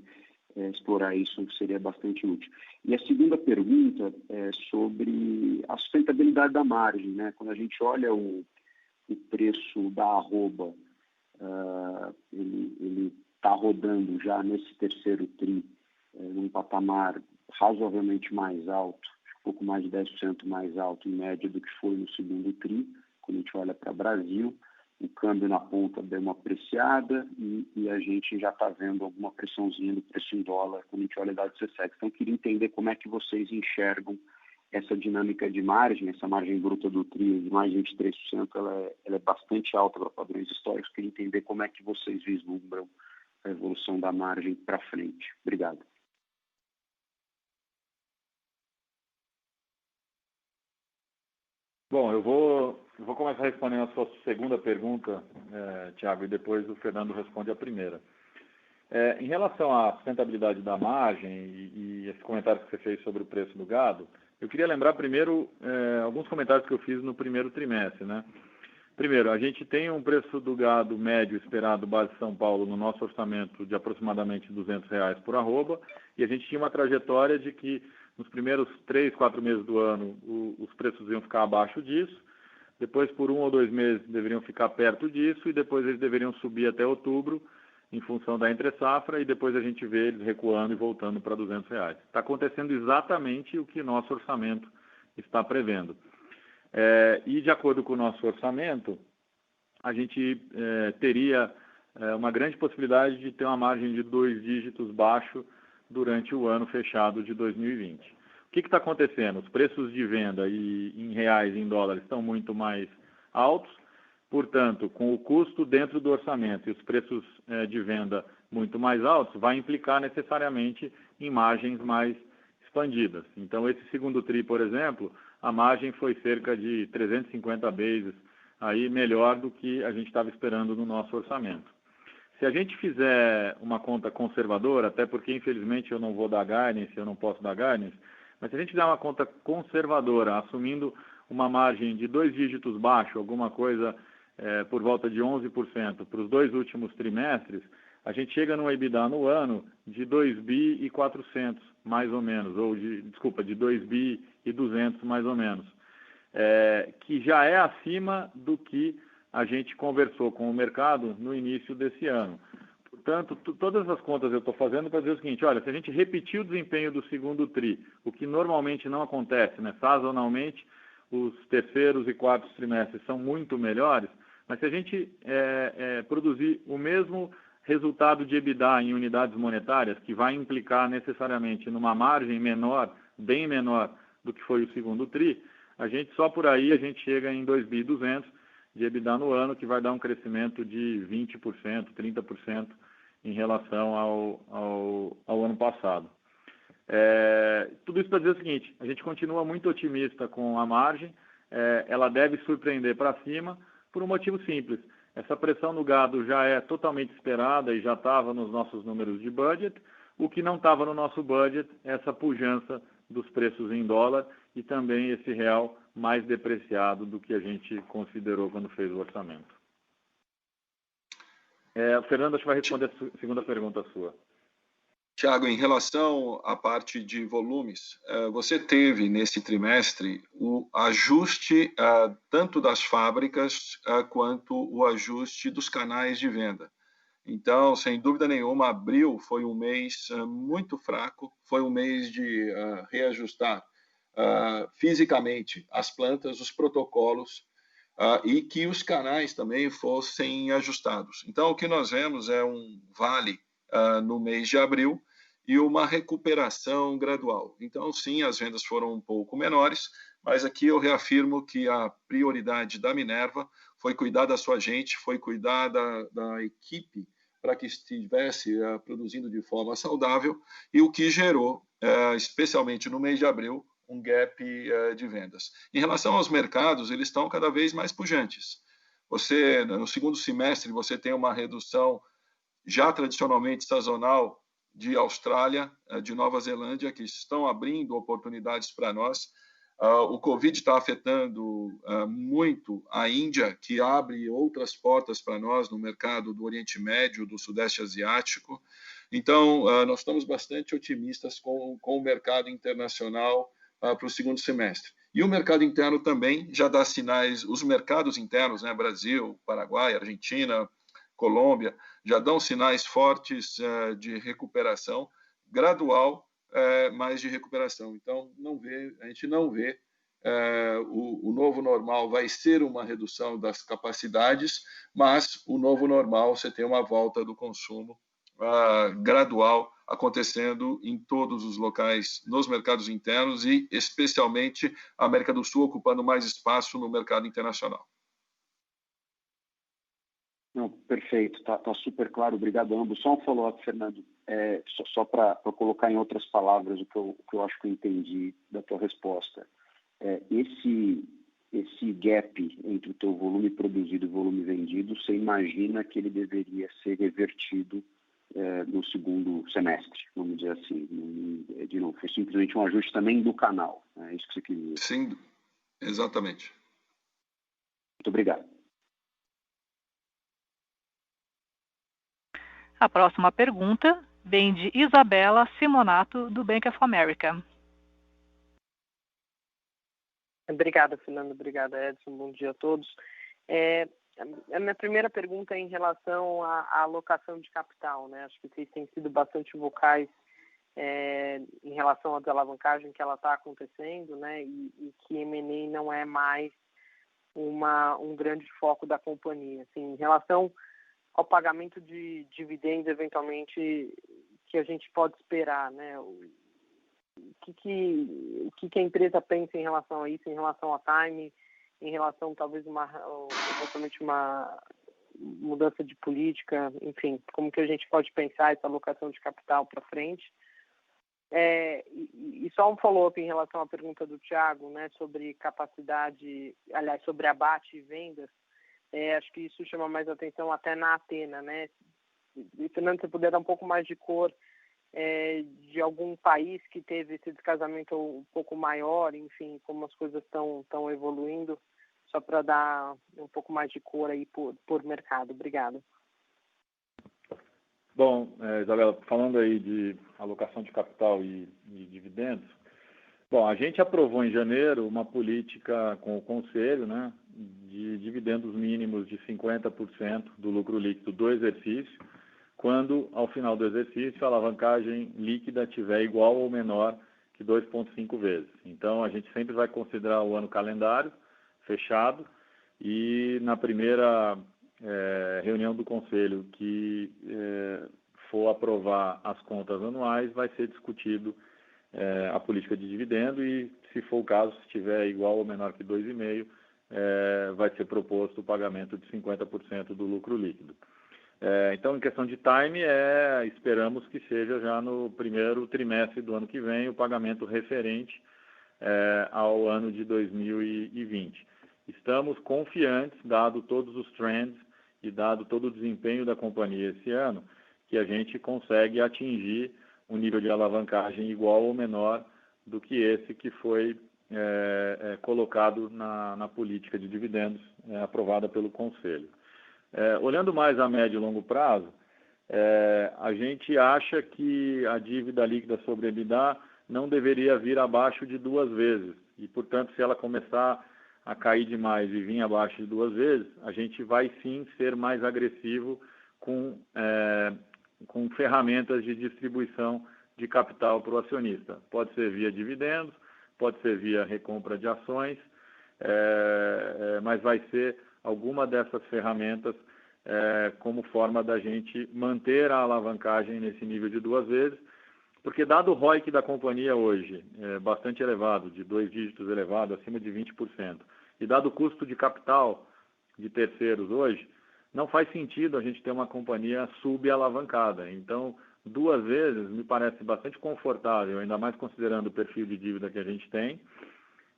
explorar isso, seria bastante útil. E a segunda pergunta é sobre a sustentabilidade da margem, né? Quando a gente olha o preço da arroba, ele está rodando já nesse terceiro TRI, num patamar razoavelmente mais alto, um pouco mais de 10% mais alto em média do que foi no segundo TRI, quando a gente olha para o Brasil. O câmbio na ponta deu uma apreciada e a gente já está vendo alguma pressãozinha do preço em dólar quando a gente olha dados CSEX. Então, eu queria entender como é que vocês enxergam essa dinâmica de margem, essa margem bruta do TRI de mais de 23%, ela é bastante alta para padrões históricos. Eu queria entender como é que vocês vislumbram a evolução da margem para frente. Obrigado. Bom, eu vou começar respondendo a sua segunda pergunta, Thiago, e depois o Fernando responde a primeira. Em relação à sustentabilidade da margem e esses comentários que você fez sobre o preço do gado, eu queria lembrar primeiro alguns comentários que eu fiz no primeiro trimestre, né? Primeiro, a gente tem um preço do gado médio esperado base São Paulo no nosso orçamento de aproximadamente R$200 por arroba, e a gente tinha uma trajetória de que nos primeiros 3, 4 meses do ano os preços iam ficar abaixo disso, depois por 1 ou 2 meses deveriam ficar perto disso e depois eles deveriam subir até outubro em função da entre-safra e depois a gente vê eles recuando e voltando para R$200. Está acontecendo exatamente o que nosso orçamento está prevendo. E de acordo com o nosso orçamento, a gente teria uma grande possibilidade de ter uma margem de 2 dígitos baixo durante o ano fechado de 2020. O que está acontecendo? Os preços de venda em reais e em dólares estão muito mais altos, portanto, com o custo dentro do orçamento e os preços de venda muito mais altos, vai implicar necessariamente em margens mais expandidas. Então, esse segundo TRI, por exemplo, a margem foi cerca de 350 bases, aí melhor do que a gente estava esperando no nosso orçamento. Se a gente fizer uma conta conservadora, até porque infelizmente eu não vou dar guidance, eu não posso dar guidance, mas se a gente fizer uma conta conservadora, assumindo uma margem de 2 dígitos baixo, alguma coisa por volta de 11% para os 2 últimos trimestres, a gente chega no EBITDA no ano de 2 bi e 400, mais ou menos, de 2 bi e 200, mais ou menos, que já é acima do que a gente conversou com o mercado no início desse ano. Portanto, todas as contas eu estou fazendo para dizer o seguinte, olha, se a gente repetir o desempenho do segundo TRI, o que normalmente não acontece, né? Sazonalmente, os terceiros e quartos trimestres são muito melhores, mas se a gente produzir o mesmo resultado de EBITDA em unidades monetárias, que vai implicar necessariamente numa margem menor, bem menor do que foi o segundo TRI, só por aí a gente chega em 2.200 de EBITDA no ano, que vai dar um crescimento de 20%, 30% em relação ao ano passado. Tudo isso para dizer o seguinte, a gente continua muito otimista com a margem, ela deve surpreender para cima por um motivo simples. Essa pressão no gado já é totalmente esperada e já estava nos nossos números de budget. O que não estava no nosso budget é essa pujança dos preços em dólar e também esse real mais depreciado do que a gente considerou quando fez o orçamento. O Fernando acho que vai responder a segunda pergunta sua. Thiago, em relação à parte de volumes, você teve nesse trimestre o ajuste tanto das fábricas quanto o ajuste dos canais de venda. Então, sem dúvida nenhuma, abril foi um mês muito fraco, foi um mês de reajustar fisicamente as plantas, os protocolos, e que os canais também fossem ajustados. Então, o que nós vemos é um vale no mês de abril e uma recuperação gradual. Então, sim, as vendas foram um pouco menores, mas aqui eu reafirmo que a prioridade da Minerva foi cuidar da sua gente, foi cuidar da equipe para que estivesse produzindo de forma saudável, e o que gerou, especialmente no mês de abril, um gap de vendas. Em relação aos mercados, eles estão cada vez mais pujantes. Você, no segundo semestre, você tem uma redução já tradicionalmente sazonal de Austrália, de Nova Zelândia, que estão abrindo oportunidades para nós. O Covid está afetando muito a Índia, que abre outras portas para nós no mercado do Oriente Médio, do Sudeste Asiático. Então, nós estamos bastante otimistas com o mercado internacional para o segundo semestre. E o mercado interno também já dá sinais, os mercados internos, né, Brasil, Paraguai, Argentina, Colômbia, já dão sinais fortes de recuperação gradual, mas de recuperação. Então, a gente não vê o novo normal vai ser uma redução das capacidades, mas o novo normal, você tem uma volta do consumo gradual acontecendo em todos os locais, nos mercados internos e, especialmente, a América do Sul ocupando mais espaço no mercado internacional. Não, perfeito, tá super claro, obrigado a ambos. Só um follow-up, Fernando, só para colocar em outras palavras o que eu acho que eu entendi da tua resposta. Esse gap entre o teu volume produzido e o volume vendido, você imagina que ele deveria ser revertido no segundo semestre, vamos dizer assim. De novo, foi simplesmente um ajuste também do canal, é isso que você queria dizer. Sim, exatamente. Muito obrigado. A próxima pergunta vem de Isabela Simonato, do Bank of America. Obrigada, Fernando. Obrigada, Edson. Bom dia a todos. A minha primeira pergunta é em relação à alocação de capital, né? Acho que vocês têm sido bastante vocais em relação à desalavancagem que ela está acontecendo, né? E que M&A não é mais um grande foco da companhia. Assim, em relação ao pagamento de dividendos, eventualmente, que a gente pode esperar, né? O que a empresa pensa em relação a isso, em relação a timing, em relação talvez eventualmente uma mudança de política, enfim, como que a gente pode pensar essa alocação de capital para frente. E só um follow-up em relação à pergunta do Thiago, né, sobre capacidade, aliás, sobre abate e vendas. Acho que isso chama mais atenção até na Athena, né? E, Fernando, se puder dar um pouco mais de cor de algum país que teve esse descasamento um pouco maior, enfim, como as coisas estão evoluindo, só para dar um pouco mais de cor aí por mercado. Obrigada. Bom, Isabela, falando aí de alocação de capital e dividendos, bom, a gente aprovou em janeiro uma política com o Conselho, né, de dividendos mínimos de 50% do lucro líquido do exercício, quando, ao final do exercício, a alavancagem líquida tiver igual ou menor que 2,5 vezes. Então, a gente sempre vai considerar o ano calendário fechado e na primeira reunião do Conselho que for aprovar as contas anuais, vai ser discutido a política de dividendo e, se for o caso, se estiver igual ou menor que 2,5, vai ser proposto o pagamento de 50% do lucro líquido. Então, em questão de time, esperamos que seja já no primeiro trimestre do ano que vem o pagamento referente ao ano de 2020. Estamos confiantes, dado todos os trends e dado todo o desempenho da companhia esse ano, que a gente consegue atingir um nível de alavancagem igual ou menor do que esse que foi colocado na política de dividendos aprovada pelo Conselho. Olhando mais a médio e longo prazo, a gente acha que a dívida líquida sobre EBITDA não deveria vir abaixo de 2 vezes. E, portanto, se ela começar a cair demais e vir abaixo de 2 vezes, a gente vai sim ser mais agressivo com ferramentas de distribuição de capital para o acionista. Pode ser via dividendos, pode ser via recompra de ações, mas vai ser alguma dessas ferramentas como forma da gente manter a alavancagem nesse nível de 2 vezes, porque dado o ROIC da companhia hoje, bastante elevado, de 2 dígitos elevado, acima de 20%, e dado o custo de capital de terceiros hoje, não faz sentido a gente ter uma companhia subalavancada. Então, 2 vezes me parece bastante confortável, ainda mais considerando o perfil de dívida que a gente tem.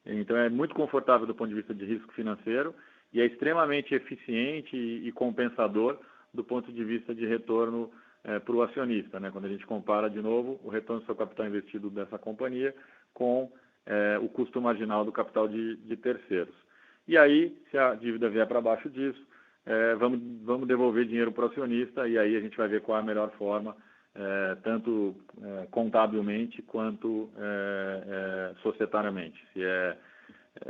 Então, é muito confortável do ponto de vista de risco financeiro e é extremamente eficiente e compensador do ponto de vista de retorno para o acionista, né? Quando a gente compara, de novo, o retorno do seu capital investido dessa companhia com o custo marginal do capital de terceiros. E aí, se a dívida vier para baixo disso, vamos devolver dinheiro para o acionista e aí a gente vai ver qual é a melhor forma, tanto contabilmente quanto societariamente, se é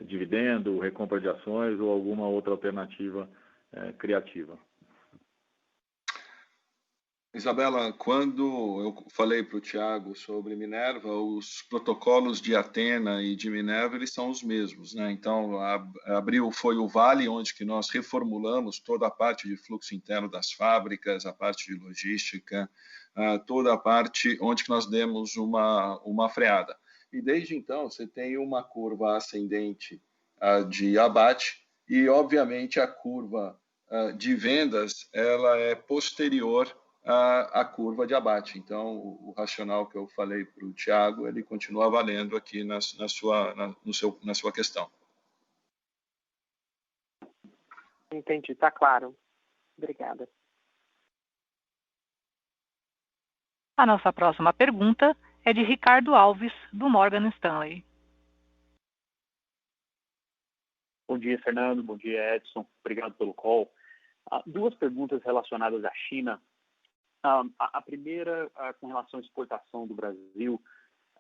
dividendo, recompra de ações ou alguma outra alternativa criativa. Isabela, quando eu falei para o Thiago sobre Minerva, os protocolos de Athena e de Minerva eles são os mesmos, né? Então, Abril foi o Vale, onde que nós reformulamos toda a parte de fluxo interno das fábricas, a parte de logística, toda a parte onde que nós demos uma freada. E desde então, você tem uma curva ascendente de abate e, obviamente, a curva de vendas ela é posterior a curva de abate. Então, o racional que eu falei para o Thiago, ele continua valendo aqui na sua questão. Entendi, está claro. Obrigada. A nossa próxima pergunta é de Ricardo Alves, do Morgan Stanley. Bom dia, Fernando. Bom dia, Edson. Obrigado pelo call. 2 perguntas relacionadas à China. A primeira, com relação à exportação do Brasil,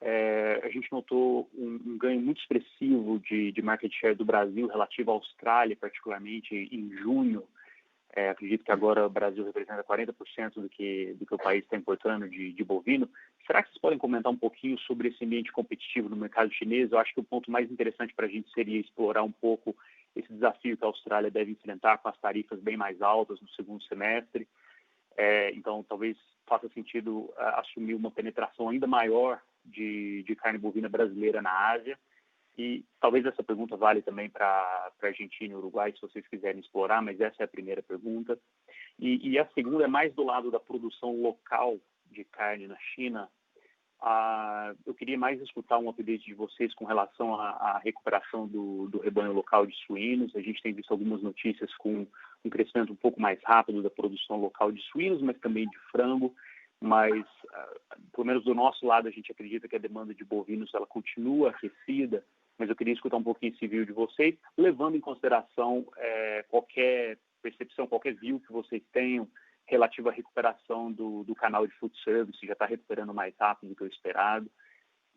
a gente notou um ganho muito expressivo de market share do Brasil relativo à Austrália, particularmente em junho. Acredito que agora o Brasil representa 40% do que o país está importando de bovino. Será que vocês podem comentar um pouquinho sobre esse ambiente competitivo no mercado chinês? Eu acho que o ponto mais interessante para a gente seria explorar um pouco esse desafio que a Austrália deve enfrentar com as tarifas bem mais altas no segundo semestre. Então, talvez faça sentido assumir uma penetração ainda maior de carne bovina brasileira na Ásia. E talvez essa pergunta vale também para Argentina e Uruguai, se vocês quiserem explorar, mas essa é a primeira pergunta. E a segunda é mais do lado da produção local de carne na China. Eu queria mais escutar um update de vocês com relação à recuperação do rebanho local de suínos. A gente tem visto algumas notícias com um crescimento um pouco mais rápido da produção local de suínos, mas também de frango. Mas, pelo menos do nosso lado, a gente acredita que a demanda de bovinos ela continua aquecida, mas eu queria escutar um pouquinho esse view de vocês, levando em consideração qualquer percepção, qualquer view que vocês tenham relativo à recuperação do canal de food service, já está recuperando mais rápido do que o esperado.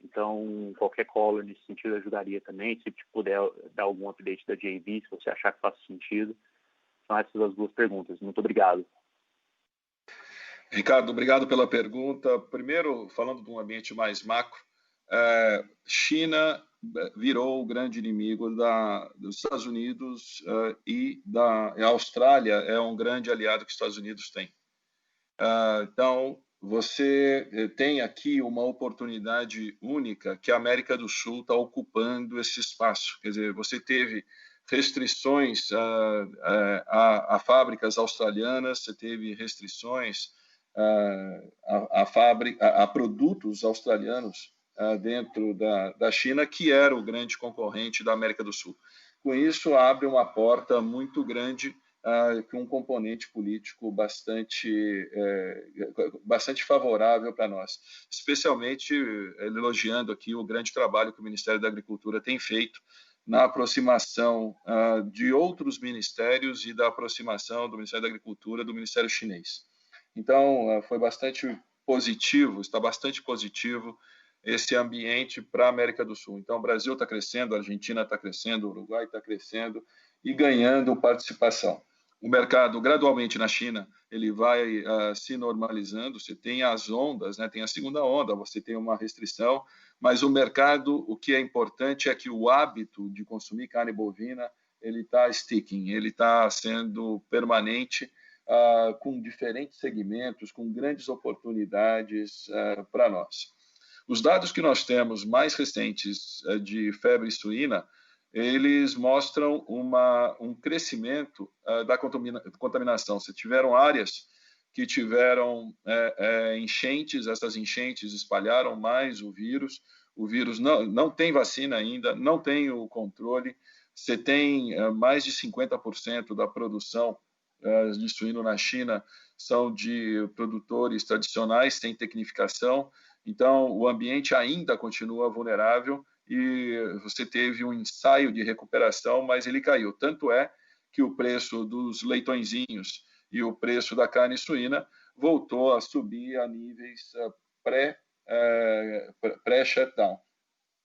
Então, qualquer call nesse sentido ajudaria também. Se puder dar algum update da JV, se você achar que faz sentido. São essas as 2 perguntas. Muito obrigado. Ricardo, obrigado pela pergunta. Primeiro, falando de um ambiente mais macro, China virou o grande inimigo dos Estados Unidos e a Austrália é um grande aliado que os Estados Unidos têm. Então, você tem aqui uma oportunidade única que a América do Sul está ocupando esse espaço. Quer dizer, você teve restrições a fábricas australianas, você teve restrições a produtos australianos dentro da China, que era o grande concorrente da América do Sul. Com isso, abre uma porta muito grande com um componente político bastante favorável para nós, especialmente elogiando aqui o grande trabalho que o Ministério da Agricultura tem feito na aproximação de outros ministérios e da aproximação do Ministério da Agricultura do Ministério chinês. Então, foi bastante positivo, está bastante positivo esse ambiente para a América do Sul. Então, o Brasil está crescendo, a Argentina está crescendo, o Uruguai está crescendo e ganhando participação. O mercado, gradualmente, na China, ele vai se normalizando. Você tem as ondas, né? Tem a segunda onda, você tem uma restrição, mas o mercado, o que é importante é que o hábito de consumir carne bovina ele está sticking, ele está sendo permanente, com diferentes segmentos, com grandes oportunidades para nós. Os dados que nós temos mais recentes de febre suína, eles mostram um crescimento da contaminação. Se tiveram áreas que tiveram enchentes, essas enchentes espalharam mais o vírus não tem vacina ainda, não tem o controle. Você tem mais de 50% da produção de suíno na China são de produtores tradicionais, sem tecnificação, então o ambiente ainda continua vulnerável e você teve um ensaio de recuperação, mas ele caiu. Tanto é que o preço dos leitõezinhos e o preço da carne suína voltou a subir a níveis pré-shutdown.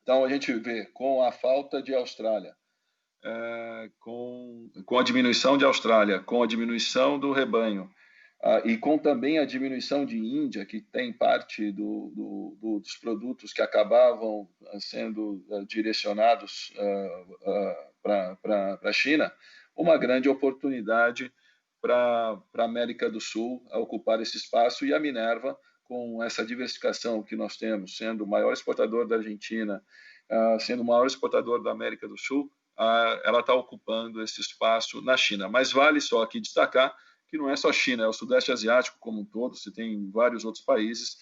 Então, a gente vê com a falta de Austrália, com a diminuição de Austrália, com a diminuição do rebanho, e com também a diminuição de Índia, que tem parte dos produtos que acabavam sendo direcionados para a China, uma grande oportunidade para a América do Sul a ocupar esse espaço, e a Minerva, com essa diversificação que nós temos, sendo o maior exportador da Argentina, sendo o maior exportador da América do Sul, ela está ocupando esse espaço na China. Mas vale só aqui destacar que não é só a China, é o Sudeste Asiático como um todo, você tem vários outros países,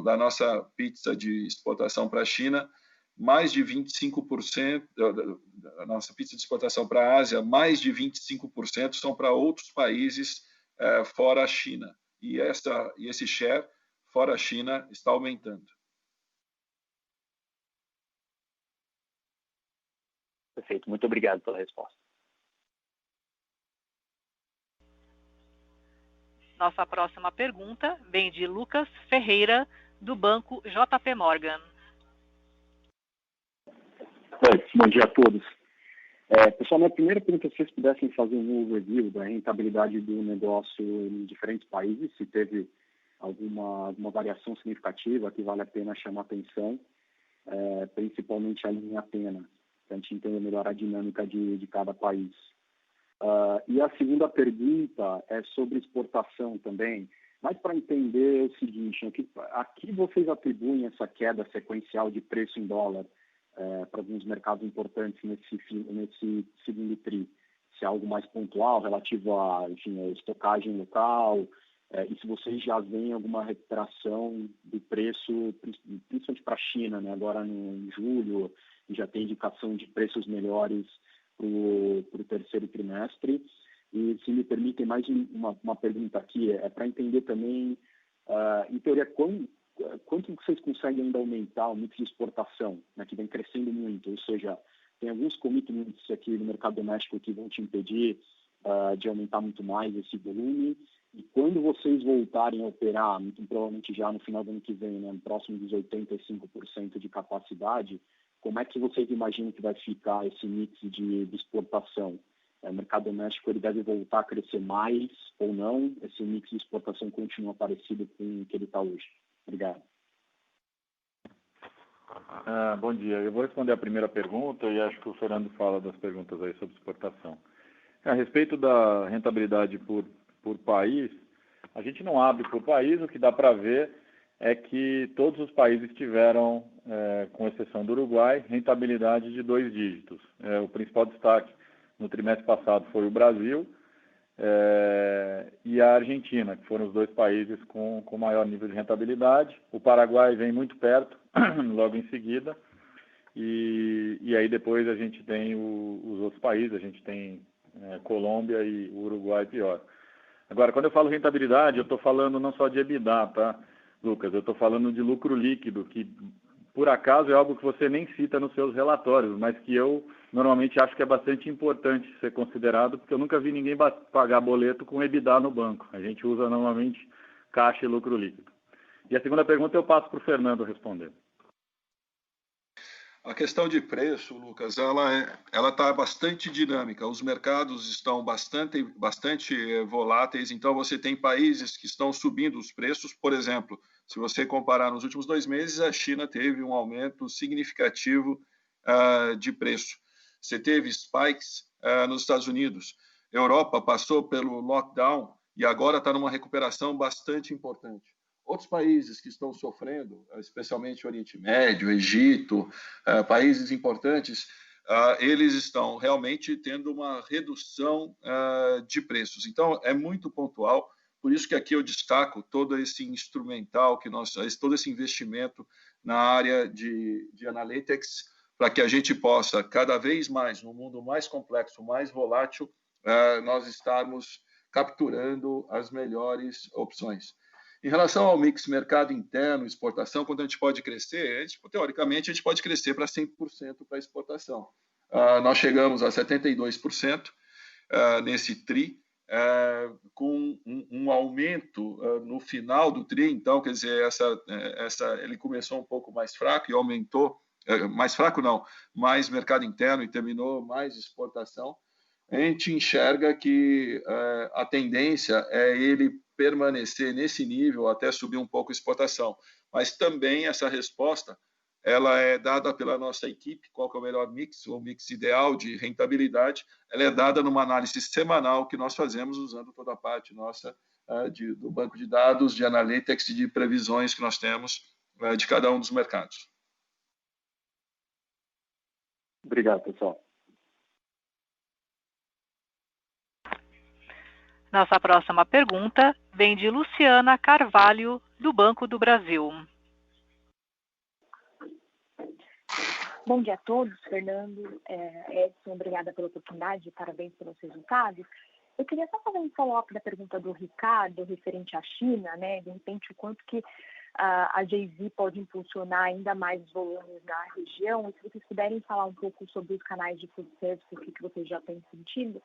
da nossa pizza de exportação para a China, mais de 25%, da nossa pizza de exportação para a Ásia, mais de 25% são para outros países fora a China. E esse share fora a China está aumentando. Perfeito, muito obrigado pela resposta. Nossa próxima pergunta vem de Lucas Ferreira, do Banco JP Morgan. Bom dia a todos. Pessoal, minha primeira pergunta é se vocês pudessem fazer um overview da rentabilidade do negócio em diferentes países, se teve alguma variação significativa que vale a pena chamar atenção, principalmente a linha Atena, para a gente entender melhor a dinâmica de cada país. E a segunda pergunta é sobre exportação também, mas para entender o seguinte, aqui vocês atribuem essa queda sequencial de preço em dólar para alguns mercados importantes nesse segundo TRI, se é algo mais pontual, relativo a estocagem local, e se vocês já veem alguma recuperação do preço, principalmente para a China, né? Agora em julho, já tem indicação de preços melhores para o terceiro trimestre. E se me permitem mais uma pergunta aqui, para entender também, em teoria, quanto vocês conseguem ainda aumentar o mix de exportação, né, que vem crescendo muito, ou seja, tem alguns commitments aqui no mercado doméstico que vão te impedir de aumentar muito mais esse volume, e quando vocês voltarem a operar, muito provavelmente já no final do ano que vem, né, próximo dos 85% de capacidade, como é que vocês imaginam que vai ficar esse mix de exportação? O mercado doméstico ele deve voltar a crescer mais ou não? Esse mix de exportação continua parecido com o que ele está hoje? Obrigado. Bom dia. Eu vou responder a primeira pergunta e acho que o Fernando fala das perguntas aí sobre exportação. A respeito da rentabilidade por país, a gente não abre por país, o que dá para ver é que todos os países tiveram, com exceção do Uruguai, rentabilidade de 2 dígitos. O principal destaque no trimestre passado foi o Brasil e a Argentina, que foram os 2 países com maior nível de rentabilidade. O Paraguai vem muito perto, logo em seguida, e aí depois a gente tem os outros países, a gente tem Colômbia e o Uruguai pior. Agora, quando eu falo rentabilidade, eu estou falando não só de EBITDA, tá, Lucas? Eu estou falando de lucro líquido, que por acaso é algo que você nem cita nos seus relatórios, mas que eu normalmente acho que é bastante importante ser considerado, porque eu nunca vi ninguém pagar boleto com EBITDA no banco. A gente usa normalmente caixa e lucro líquido. E a segunda pergunta eu passo para o Fernando responder. A questão de preço, Lucas, ela está bastante dinâmica. Os mercados estão bastante voláteis, então você tem países que estão subindo os preços. Por exemplo, Se você comparar nos últimos 2 meses, a China teve um aumento significativo de preço. Você teve spikes nos Estados Unidos. A Europa passou pelo lockdown e agora está numa recuperação bastante importante. Outros países que estão sofrendo, especialmente o Oriente Médio, Egito, países importantes, eles estão realmente tendo uma redução de preços. Então, é muito pontual. Por isso que aqui eu destaco todo esse instrumental, todo esse investimento na área de analytics, para que a gente possa, cada vez mais, no mundo mais complexo, mais volátil, nós estarmos capturando as melhores opções. Em relação ao mix mercado interno, exportação, quando a gente pode crescer, teoricamente, a gente pode crescer para 100% para exportação. Nós chegamos a 72% nesse TRI, com um aumento no final do TRI, então, quer dizer, ele começou um pouco mais fraco e aumentou, mais fraco não, mais mercado interno e terminou mais exportação. A gente enxerga que a tendência é ele permanecer nesse nível até subir um pouco a exportação, mas também essa resposta ela é dada pela nossa equipe, qual que é o melhor mix, o mix ideal de rentabilidade, ela é dada numa análise semanal que nós fazemos usando toda a parte nossa do banco de dados, de analytics e de previsões que nós temos de cada um dos mercados. Obrigado, pessoal. Nossa próxima pergunta vem de Luciana Carvalho, do Banco do Brasil. Bom dia a todos, Fernando, Edson, obrigada pela oportunidade, parabéns pelos resultados. Eu queria só fazer um follow-up da pergunta do Ricardo, referente à China, né? De repente, o quanto que a JV pode impulsionar ainda mais os volumes na região, e se vocês puderem falar um pouco sobre os canais de food service, o que vocês já têm sentido.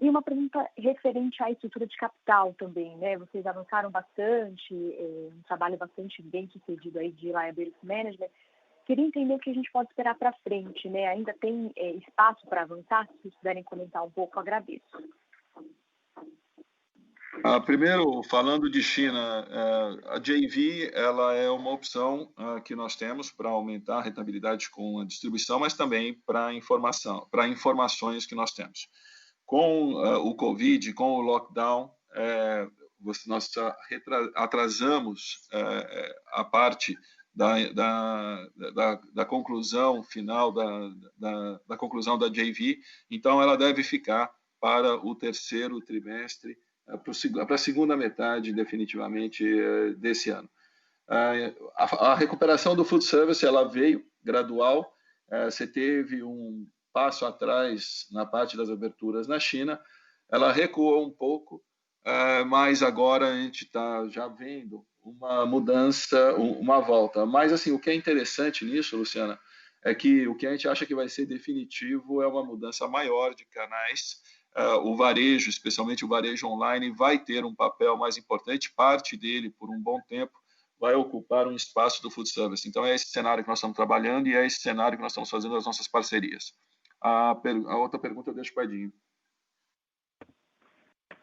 E uma pergunta referente à estrutura de capital também, né? Vocês avançaram bastante, um trabalho bastante bem sucedido aí de liability management. Queria entender o que a gente pode esperar para frente, né? Ainda tem espaço para avançar? Se vocês puderem comentar um pouco, agradeço. Primeiro, falando de China, a JV ela é uma opção que nós temos para aumentar a rentabilidade com a distribuição, mas também para informações que nós temos. Com o Covid, com o lockdown, nós atrasamos a parte da conclusão final da conclusão da JV, então ela deve ficar para o terceiro trimestre, para a segunda metade definitivamente desse ano. A recuperação do food service ela veio gradual, você teve um passo atrás na parte das aberturas na China, ela recuou um pouco, mas agora a gente está já vendo uma mudança, uma volta. Mas assim, o que é interessante nisso, Luciana, é que o que a gente acha que vai ser definitivo é uma mudança maior de canais. O varejo, especialmente o varejo online, vai ter um papel mais importante, parte dele, por um bom tempo, vai ocupar um espaço do food service. Então, é esse cenário que nós estamos trabalhando e é esse cenário que nós estamos fazendo as nossas parcerias. A outra pergunta eu deixo para o Edinho.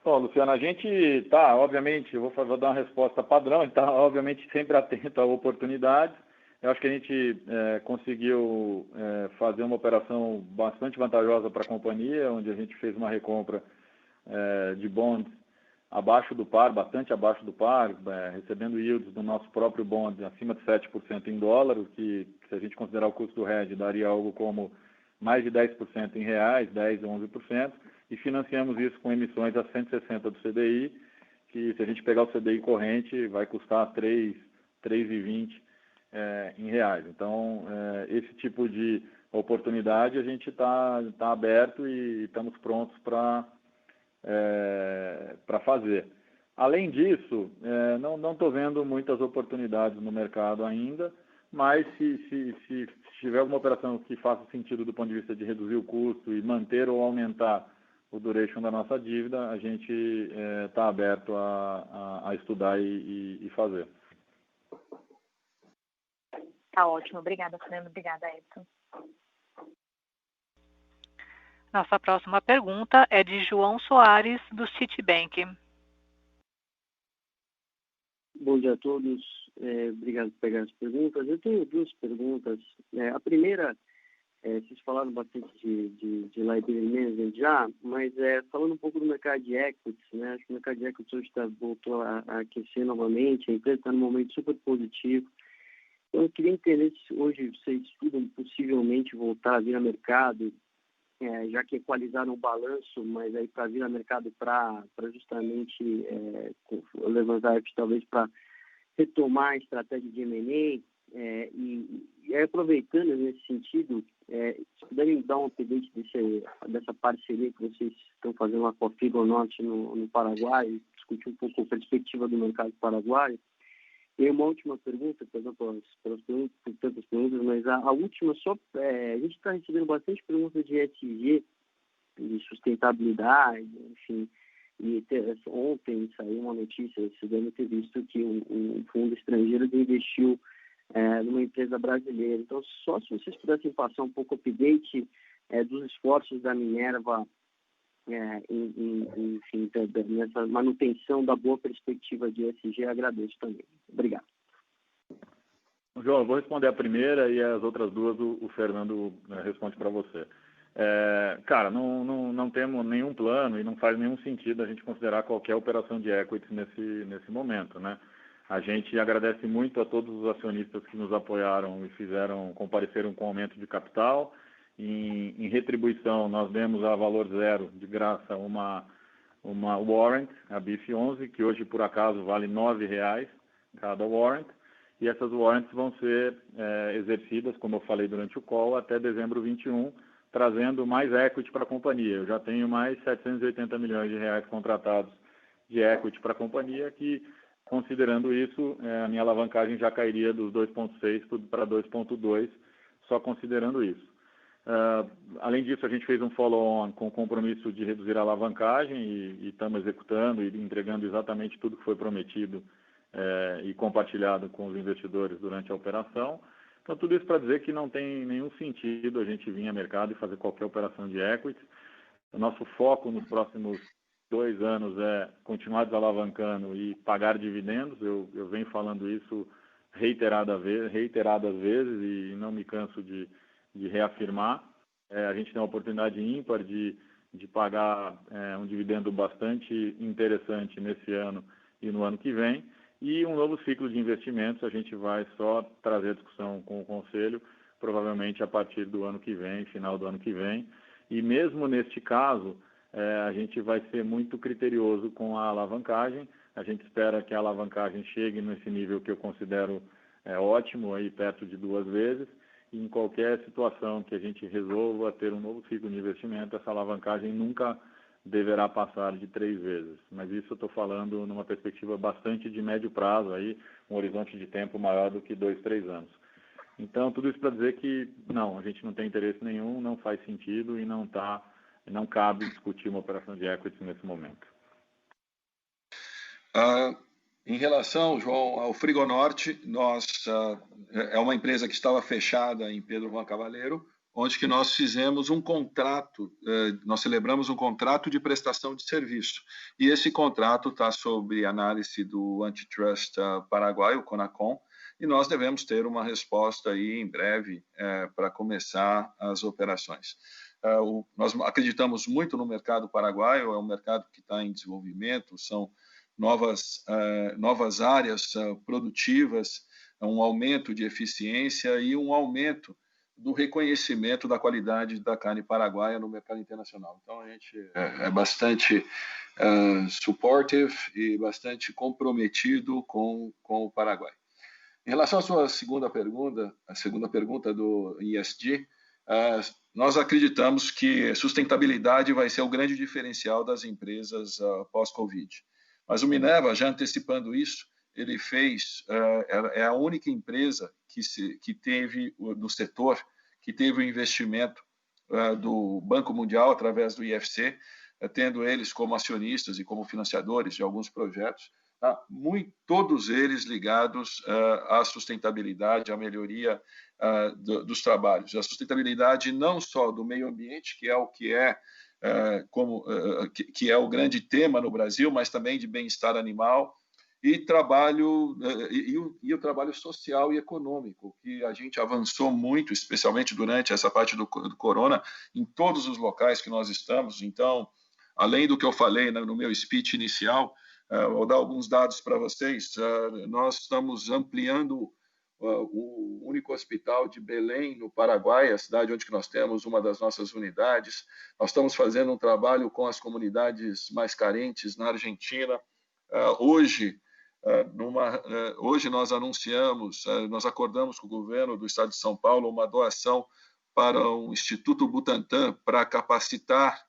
Bom, Luciano, a gente está, obviamente, eu vou dar uma resposta padrão, está, obviamente, sempre atento a oportunidades. Eu acho que a gente conseguiu fazer uma operação bastante vantajosa para a companhia, onde a gente fez uma recompra de bonds abaixo do par, bastante abaixo do par, recebendo yields do nosso próprio bond acima de 7% em dólar, o que, se a gente considerar o custo do hedge, daria algo como mais de 10% em reais, 10% a 11%, e financiamos isso com emissões a 160 do CDI, que se a gente pegar o CDI corrente, vai custar 3,20 em reais. Então, esse tipo de oportunidade a gente está aberto e estamos prontos para fazer. Além disso, não estou vendo muitas oportunidades no mercado ainda, mas se tiver alguma operação que faça sentido do ponto de vista de reduzir o custo e manter ou aumentar o duration da nossa dívida, a gente está aberto a estudar e fazer. Tá ótimo. Obrigada, Fernando. Obrigada, Edson. Nossa próxima pergunta é de João Soares, do Citibank. Bom dia a todos. Obrigado por pegar as perguntas. Eu tenho duas perguntas. A primeira, vocês falaram bastante de liability management já, mas falando um pouco do mercado de equities, né? Acho que o mercado de equities hoje voltou a aquecer novamente, a empresa está num momento super positivo. Então, eu queria entender se hoje vocês estudam possivelmente voltar a vir a mercado, já que equalizaram o balanço, mas aí para vir a mercado para justamente levantar equity, talvez para retomar a estratégia de M&A, e aproveitando nesse sentido, se puderem dar um update dessa parceria que vocês estão fazendo lá com a Frigonorte no Paraguai, discutir um pouco a perspectiva do mercado paraguaio. E uma última pergunta, perdão por tantas perguntas, mas a última a gente está recebendo bastante perguntas de ESG, de sustentabilidade, enfim. E ontem saiu uma notícia, vocês devem ter visto que um fundo estrangeiro investiu numa empresa brasileira. Então, só se vocês pudessem passar um pouco o update dos esforços da Minerva, enfim, nessa manutenção da boa perspectiva de ESG, agradeço também. Obrigado. João, eu vou responder a primeira e as outras duas o Fernando responde para você. Cara, não temos nenhum plano e não faz nenhum sentido a gente considerar qualquer operação de equity nesse momento, né? A gente agradece muito a todos os acionistas que nos apoiaram e compareceram com aumento de capital. Em retribuição, nós demos a valor zero, de graça, uma warrant, a BIF11, que hoje, por acaso, vale R$ 9,00 cada warrant. E essas warrants vão ser exercidas, como eu falei durante o call, até dezembro 21, trazendo mais equity para a companhia. Eu já tenho mais 780 milhões de reais contratados de equity para a companhia, que, considerando isso, a minha alavancagem já cairia dos 2,6 para 2,2, só considerando isso. Além disso, a gente fez um follow-on com o compromisso de reduzir a alavancagem e estamos executando e entregando exatamente tudo que foi prometido e compartilhado com os investidores durante a operação. Então, tudo isso para dizer que não tem nenhum sentido a gente vir ao mercado e fazer qualquer operação de equity. O nosso foco nos próximos 2 anos é continuar desalavancando e pagar dividendos. Eu venho falando isso reiteradas vezes e não me canso de reafirmar. A gente tem uma oportunidade ímpar de pagar um dividendo bastante interessante nesse ano e no ano que vem. E um novo ciclo de investimentos a gente vai só trazer a discussão com o Conselho, provavelmente a partir do ano que vem, final do ano que vem. E mesmo neste caso, a gente vai ser muito criterioso com a alavancagem. A gente espera que a alavancagem chegue nesse nível que eu considero ótimo, aí perto de 2 vezes. E em qualquer situação que a gente resolva ter um novo ciclo de investimento, essa alavancagem nunca deverá passar de 3 vezes. Mas isso eu estou falando numa perspectiva bastante de médio prazo, aí, um horizonte de tempo maior do que 2, 3 anos. Então, tudo isso para dizer que não, a gente não tem interesse nenhum, não faz sentido e não cabe discutir uma operação de equity nesse momento. Em relação, João, ao Frigonorte, é uma empresa que estava fechada em Pedro Juan Cavaleiro, onde que nós fizemos um contrato, nós celebramos um contrato de prestação de serviço. E esse contrato está sob análise do Antitrust paraguaio, o CONACON, e nós devemos ter uma resposta aí em breve para começar as operações. Nós acreditamos muito no mercado paraguaio, é um mercado que está em desenvolvimento, são novas áreas produtivas, um aumento de eficiência e um aumento do reconhecimento da qualidade da carne paraguaia no mercado internacional. Então, a gente é bastante supportive e bastante comprometido com o Paraguai. Em relação à sua segunda pergunta do ESG, nós acreditamos que sustentabilidade vai ser o grande diferencial das empresas pós-Covid. Mas o Minerva, já antecipando isso, ele é a única empresa que teve, do setor, que teve o investimento do Banco Mundial através do IFC, tendo eles como acionistas e como financiadores de alguns projetos, todos eles ligados à sustentabilidade, à melhoria dos trabalhos. A sustentabilidade não só do meio ambiente, que é o grande tema no Brasil, mas também de bem-estar animal e o trabalho social e econômico, que a gente avançou muito, especialmente durante essa parte do corona, em todos os locais que nós estamos. Então, além do que eu falei no meu speech inicial, vou dar alguns dados para vocês. Nós estamos ampliando o único hospital de Belém, no Paraguai, a cidade onde nós temos uma das nossas unidades. Nós estamos fazendo um trabalho com as comunidades mais carentes na Argentina. Hoje nós anunciamos, nós acordamos com o governo do estado de São Paulo uma doação para o Instituto Butantan para capacitar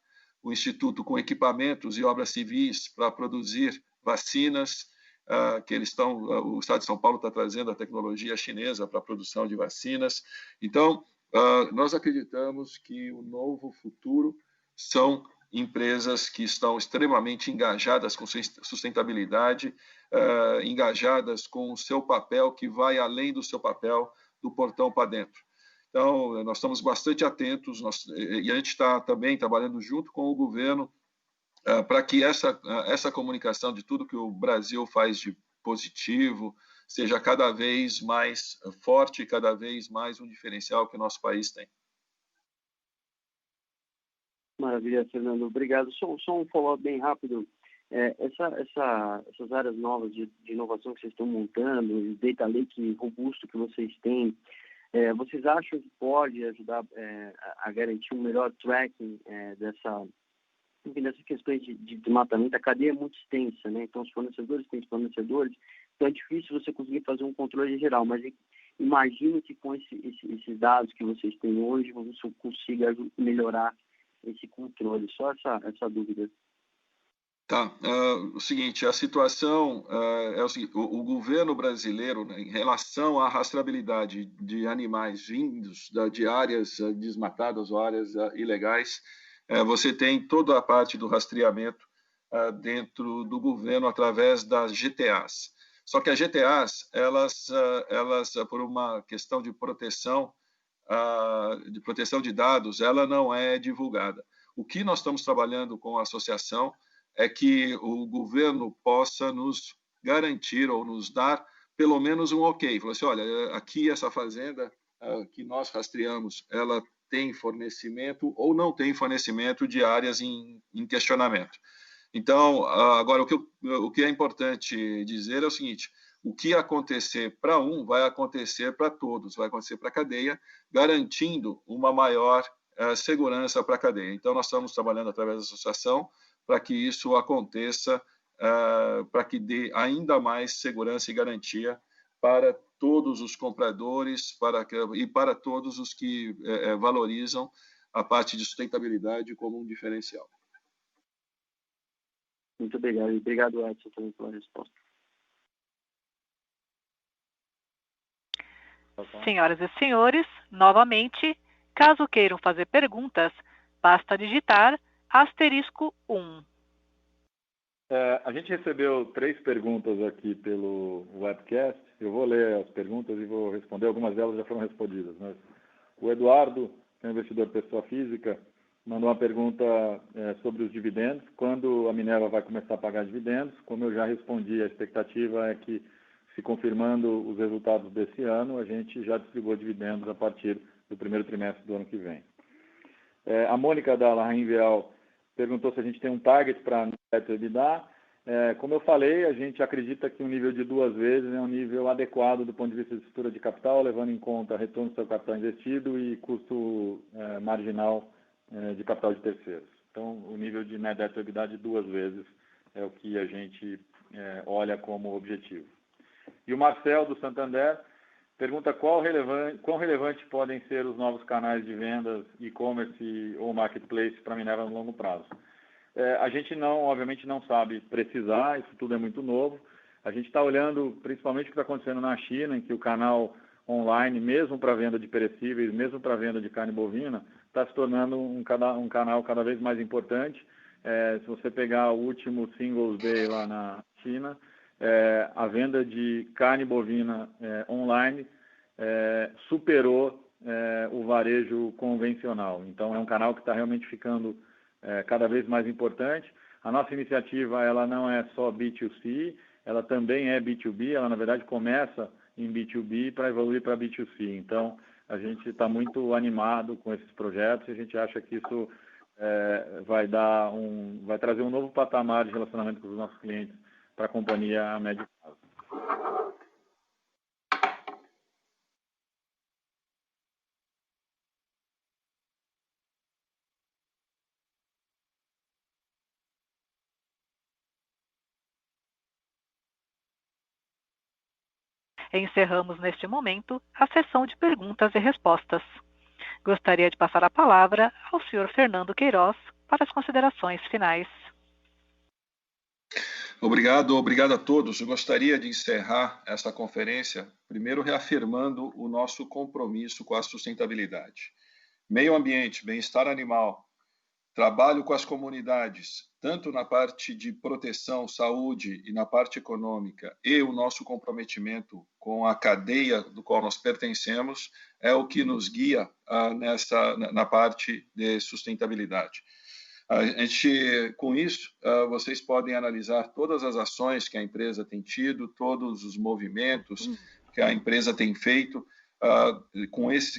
o Instituto com equipamentos e obras civis para produzir vacinas, que o estado de São Paulo está trazendo a tecnologia chinesa para a produção de vacinas. Então, nós acreditamos que o novo futuro são empresas que estão extremamente engajadas com sustentabilidade, engajadas com o seu papel, que vai além do seu papel do portão para dentro. Então, nós estamos bastante atentos, e a gente está também trabalhando junto com o governo para que essa comunicação de tudo que o Brasil faz de positivo seja cada vez mais forte, cada vez mais um diferencial que o nosso país tem. Maravilha, Fernando. Obrigado. Só um follow-up bem rápido. Essas áreas novas de inovação que vocês estão montando, o data lake robusto que vocês têm, vocês acham que pode ajudar a garantir um melhor tracking dessas questões de desmatamento? A cadeia é muito extensa, né? Então, os fornecedores têm fornecedores, então é difícil você conseguir fazer um controle geral, mas imagino que com esses dados que vocês têm hoje, você consiga melhorar esse controle. Só essa dúvida. Tá. O seguinte, a situação é o seguinte: o governo brasileiro, né, em relação à rastreabilidade de animais vindos de áreas desmatadas ou áreas ilegais, você tem toda a parte do rastreamento dentro do governo através das GTAs. Só que as GTAs, elas por uma questão de proteção de dados, ela não é divulgada. O que nós estamos trabalhando com a associação é que o governo possa nos garantir ou nos dar pelo menos um ok. Falou assim, olha, aqui essa fazenda que nós rastreamos, ela tem fornecimento ou não tem fornecimento de áreas em questionamento. Então, agora, o que é importante dizer é o seguinte: o que acontecer para um vai acontecer para todos, vai acontecer para a cadeia, garantindo uma maior segurança para a cadeia. Então, nós estamos trabalhando através da associação para que isso aconteça, para que dê ainda mais segurança e garantia para todos os compradores e para todos os que valorizam a parte de sustentabilidade como um diferencial. Muito obrigado. Obrigado, Edson, também pela resposta. Senhoras e senhores, novamente, caso queiram fazer perguntas, basta digitar *1. A gente recebeu 3 perguntas aqui pelo webcast. Eu vou ler as perguntas e vou responder. Algumas delas já foram respondidas. Mas o Eduardo, que é um investidor pessoa física, mandou uma pergunta sobre os dividendos. Quando a Minerva vai começar a pagar dividendos? Como eu já respondi, a expectativa é que, se confirmando os resultados desse ano, a gente já distribua dividendos a partir do primeiro trimestre do ano que vem. A Mônica da La Rainvial perguntou se a gente tem um target para net debt to EBITDA. Como eu falei, a gente acredita que um nível de 2 vezes é um nível adequado do ponto de vista de estrutura de capital, levando em conta retorno do seu capital investido e custo marginal de capital de terceiros. Então, o nível de net debt to EBITDA de 2 vezes é o que a gente olha como objetivo. E o Marcel, do Santander, pergunta quão relevante podem ser os novos canais de vendas, e-commerce ou marketplace para a Minerva no longo prazo. A gente obviamente não sabe precisar, isso tudo é muito novo. A gente está olhando principalmente o que está acontecendo na China, em que o canal online, mesmo para venda de perecíveis, mesmo para venda de carne bovina, está se tornando um canal cada vez mais importante. Se você pegar o último Singles Day lá na China, a venda de carne bovina online superou o varejo convencional. Então, é um canal que está realmente ficando cada vez mais importante. A nossa iniciativa ela não é só B2C, ela também é B2B, ela na verdade começa em B2B para evoluir para B2C. Então, a gente está muito animado com esses projetos e a gente acha que isso vai trazer um novo patamar de relacionamento com os nossos clientes para a companhia a médio prazo. Encerramos neste momento a sessão de perguntas e respostas. Gostaria de passar a palavra ao Sr. Fernando Queiroz para as considerações finais. Obrigado a todos. Eu gostaria de encerrar esta conferência, primeiro reafirmando o nosso compromisso com a sustentabilidade. Meio ambiente, bem-estar animal, trabalho com as comunidades, tanto na parte de proteção, saúde e na parte econômica, e o nosso comprometimento com a cadeia do qual nós pertencemos, é o que nos guia na parte de sustentabilidade. Com isso, vocês podem analisar todas as ações que a empresa tem tido, todos os movimentos que a empresa tem feito,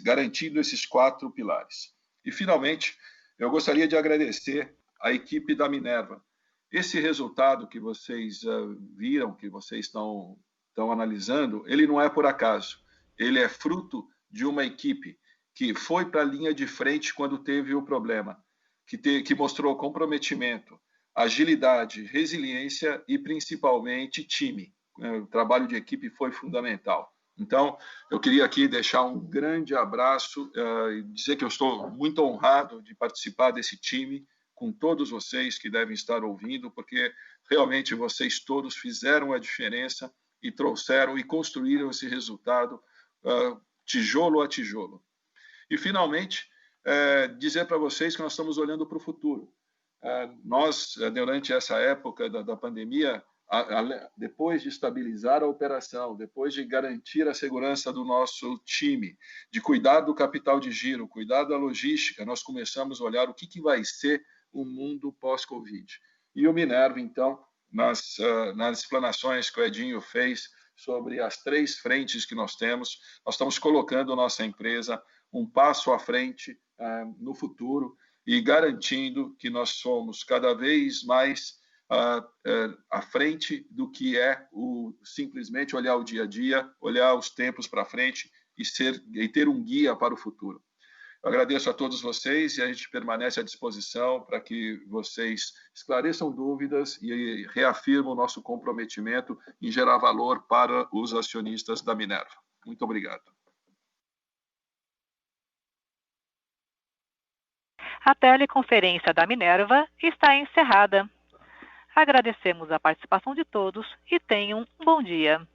garantindo esses 4 pilares. E, finalmente, eu gostaria de agradecer à equipe da Minerva. Esse resultado que vocês viram, que vocês estão analisando, ele não é por acaso. Ele é fruto de uma equipe que foi para a linha de frente quando teve o problema, que mostrou comprometimento, agilidade, resiliência e, principalmente, time. O trabalho de equipe foi fundamental. Então, eu queria aqui deixar um grande abraço e dizer que eu estou muito honrado de participar desse time, com todos vocês que devem estar ouvindo, porque realmente vocês todos fizeram a diferença e trouxeram e construíram esse resultado tijolo a tijolo. E, finalmente, dizer para vocês que nós estamos olhando para o futuro. Nós, durante essa época da pandemia, depois de estabilizar a operação, depois de garantir a segurança do nosso time, de cuidar do capital de giro, cuidar da logística, nós começamos a olhar o que vai ser o mundo pós-Covid. E o Minerva, então, nas explanações que o Edinho fez sobre as 3 frentes que nós estamos colocando nossa empresa um passo à frente no futuro e garantindo que nós somos cada vez mais à frente do que é simplesmente olhar o dia a dia, olhar os tempos para frente e ter um guia para o futuro. Eu agradeço a todos vocês e a gente permanece à disposição para que vocês esclareçam dúvidas e reafirmam o nosso comprometimento em gerar valor para os acionistas da Minerva. Muito obrigado. A teleconferência da Minerva está encerrada. Agradecemos a participação de todos e tenham um bom dia.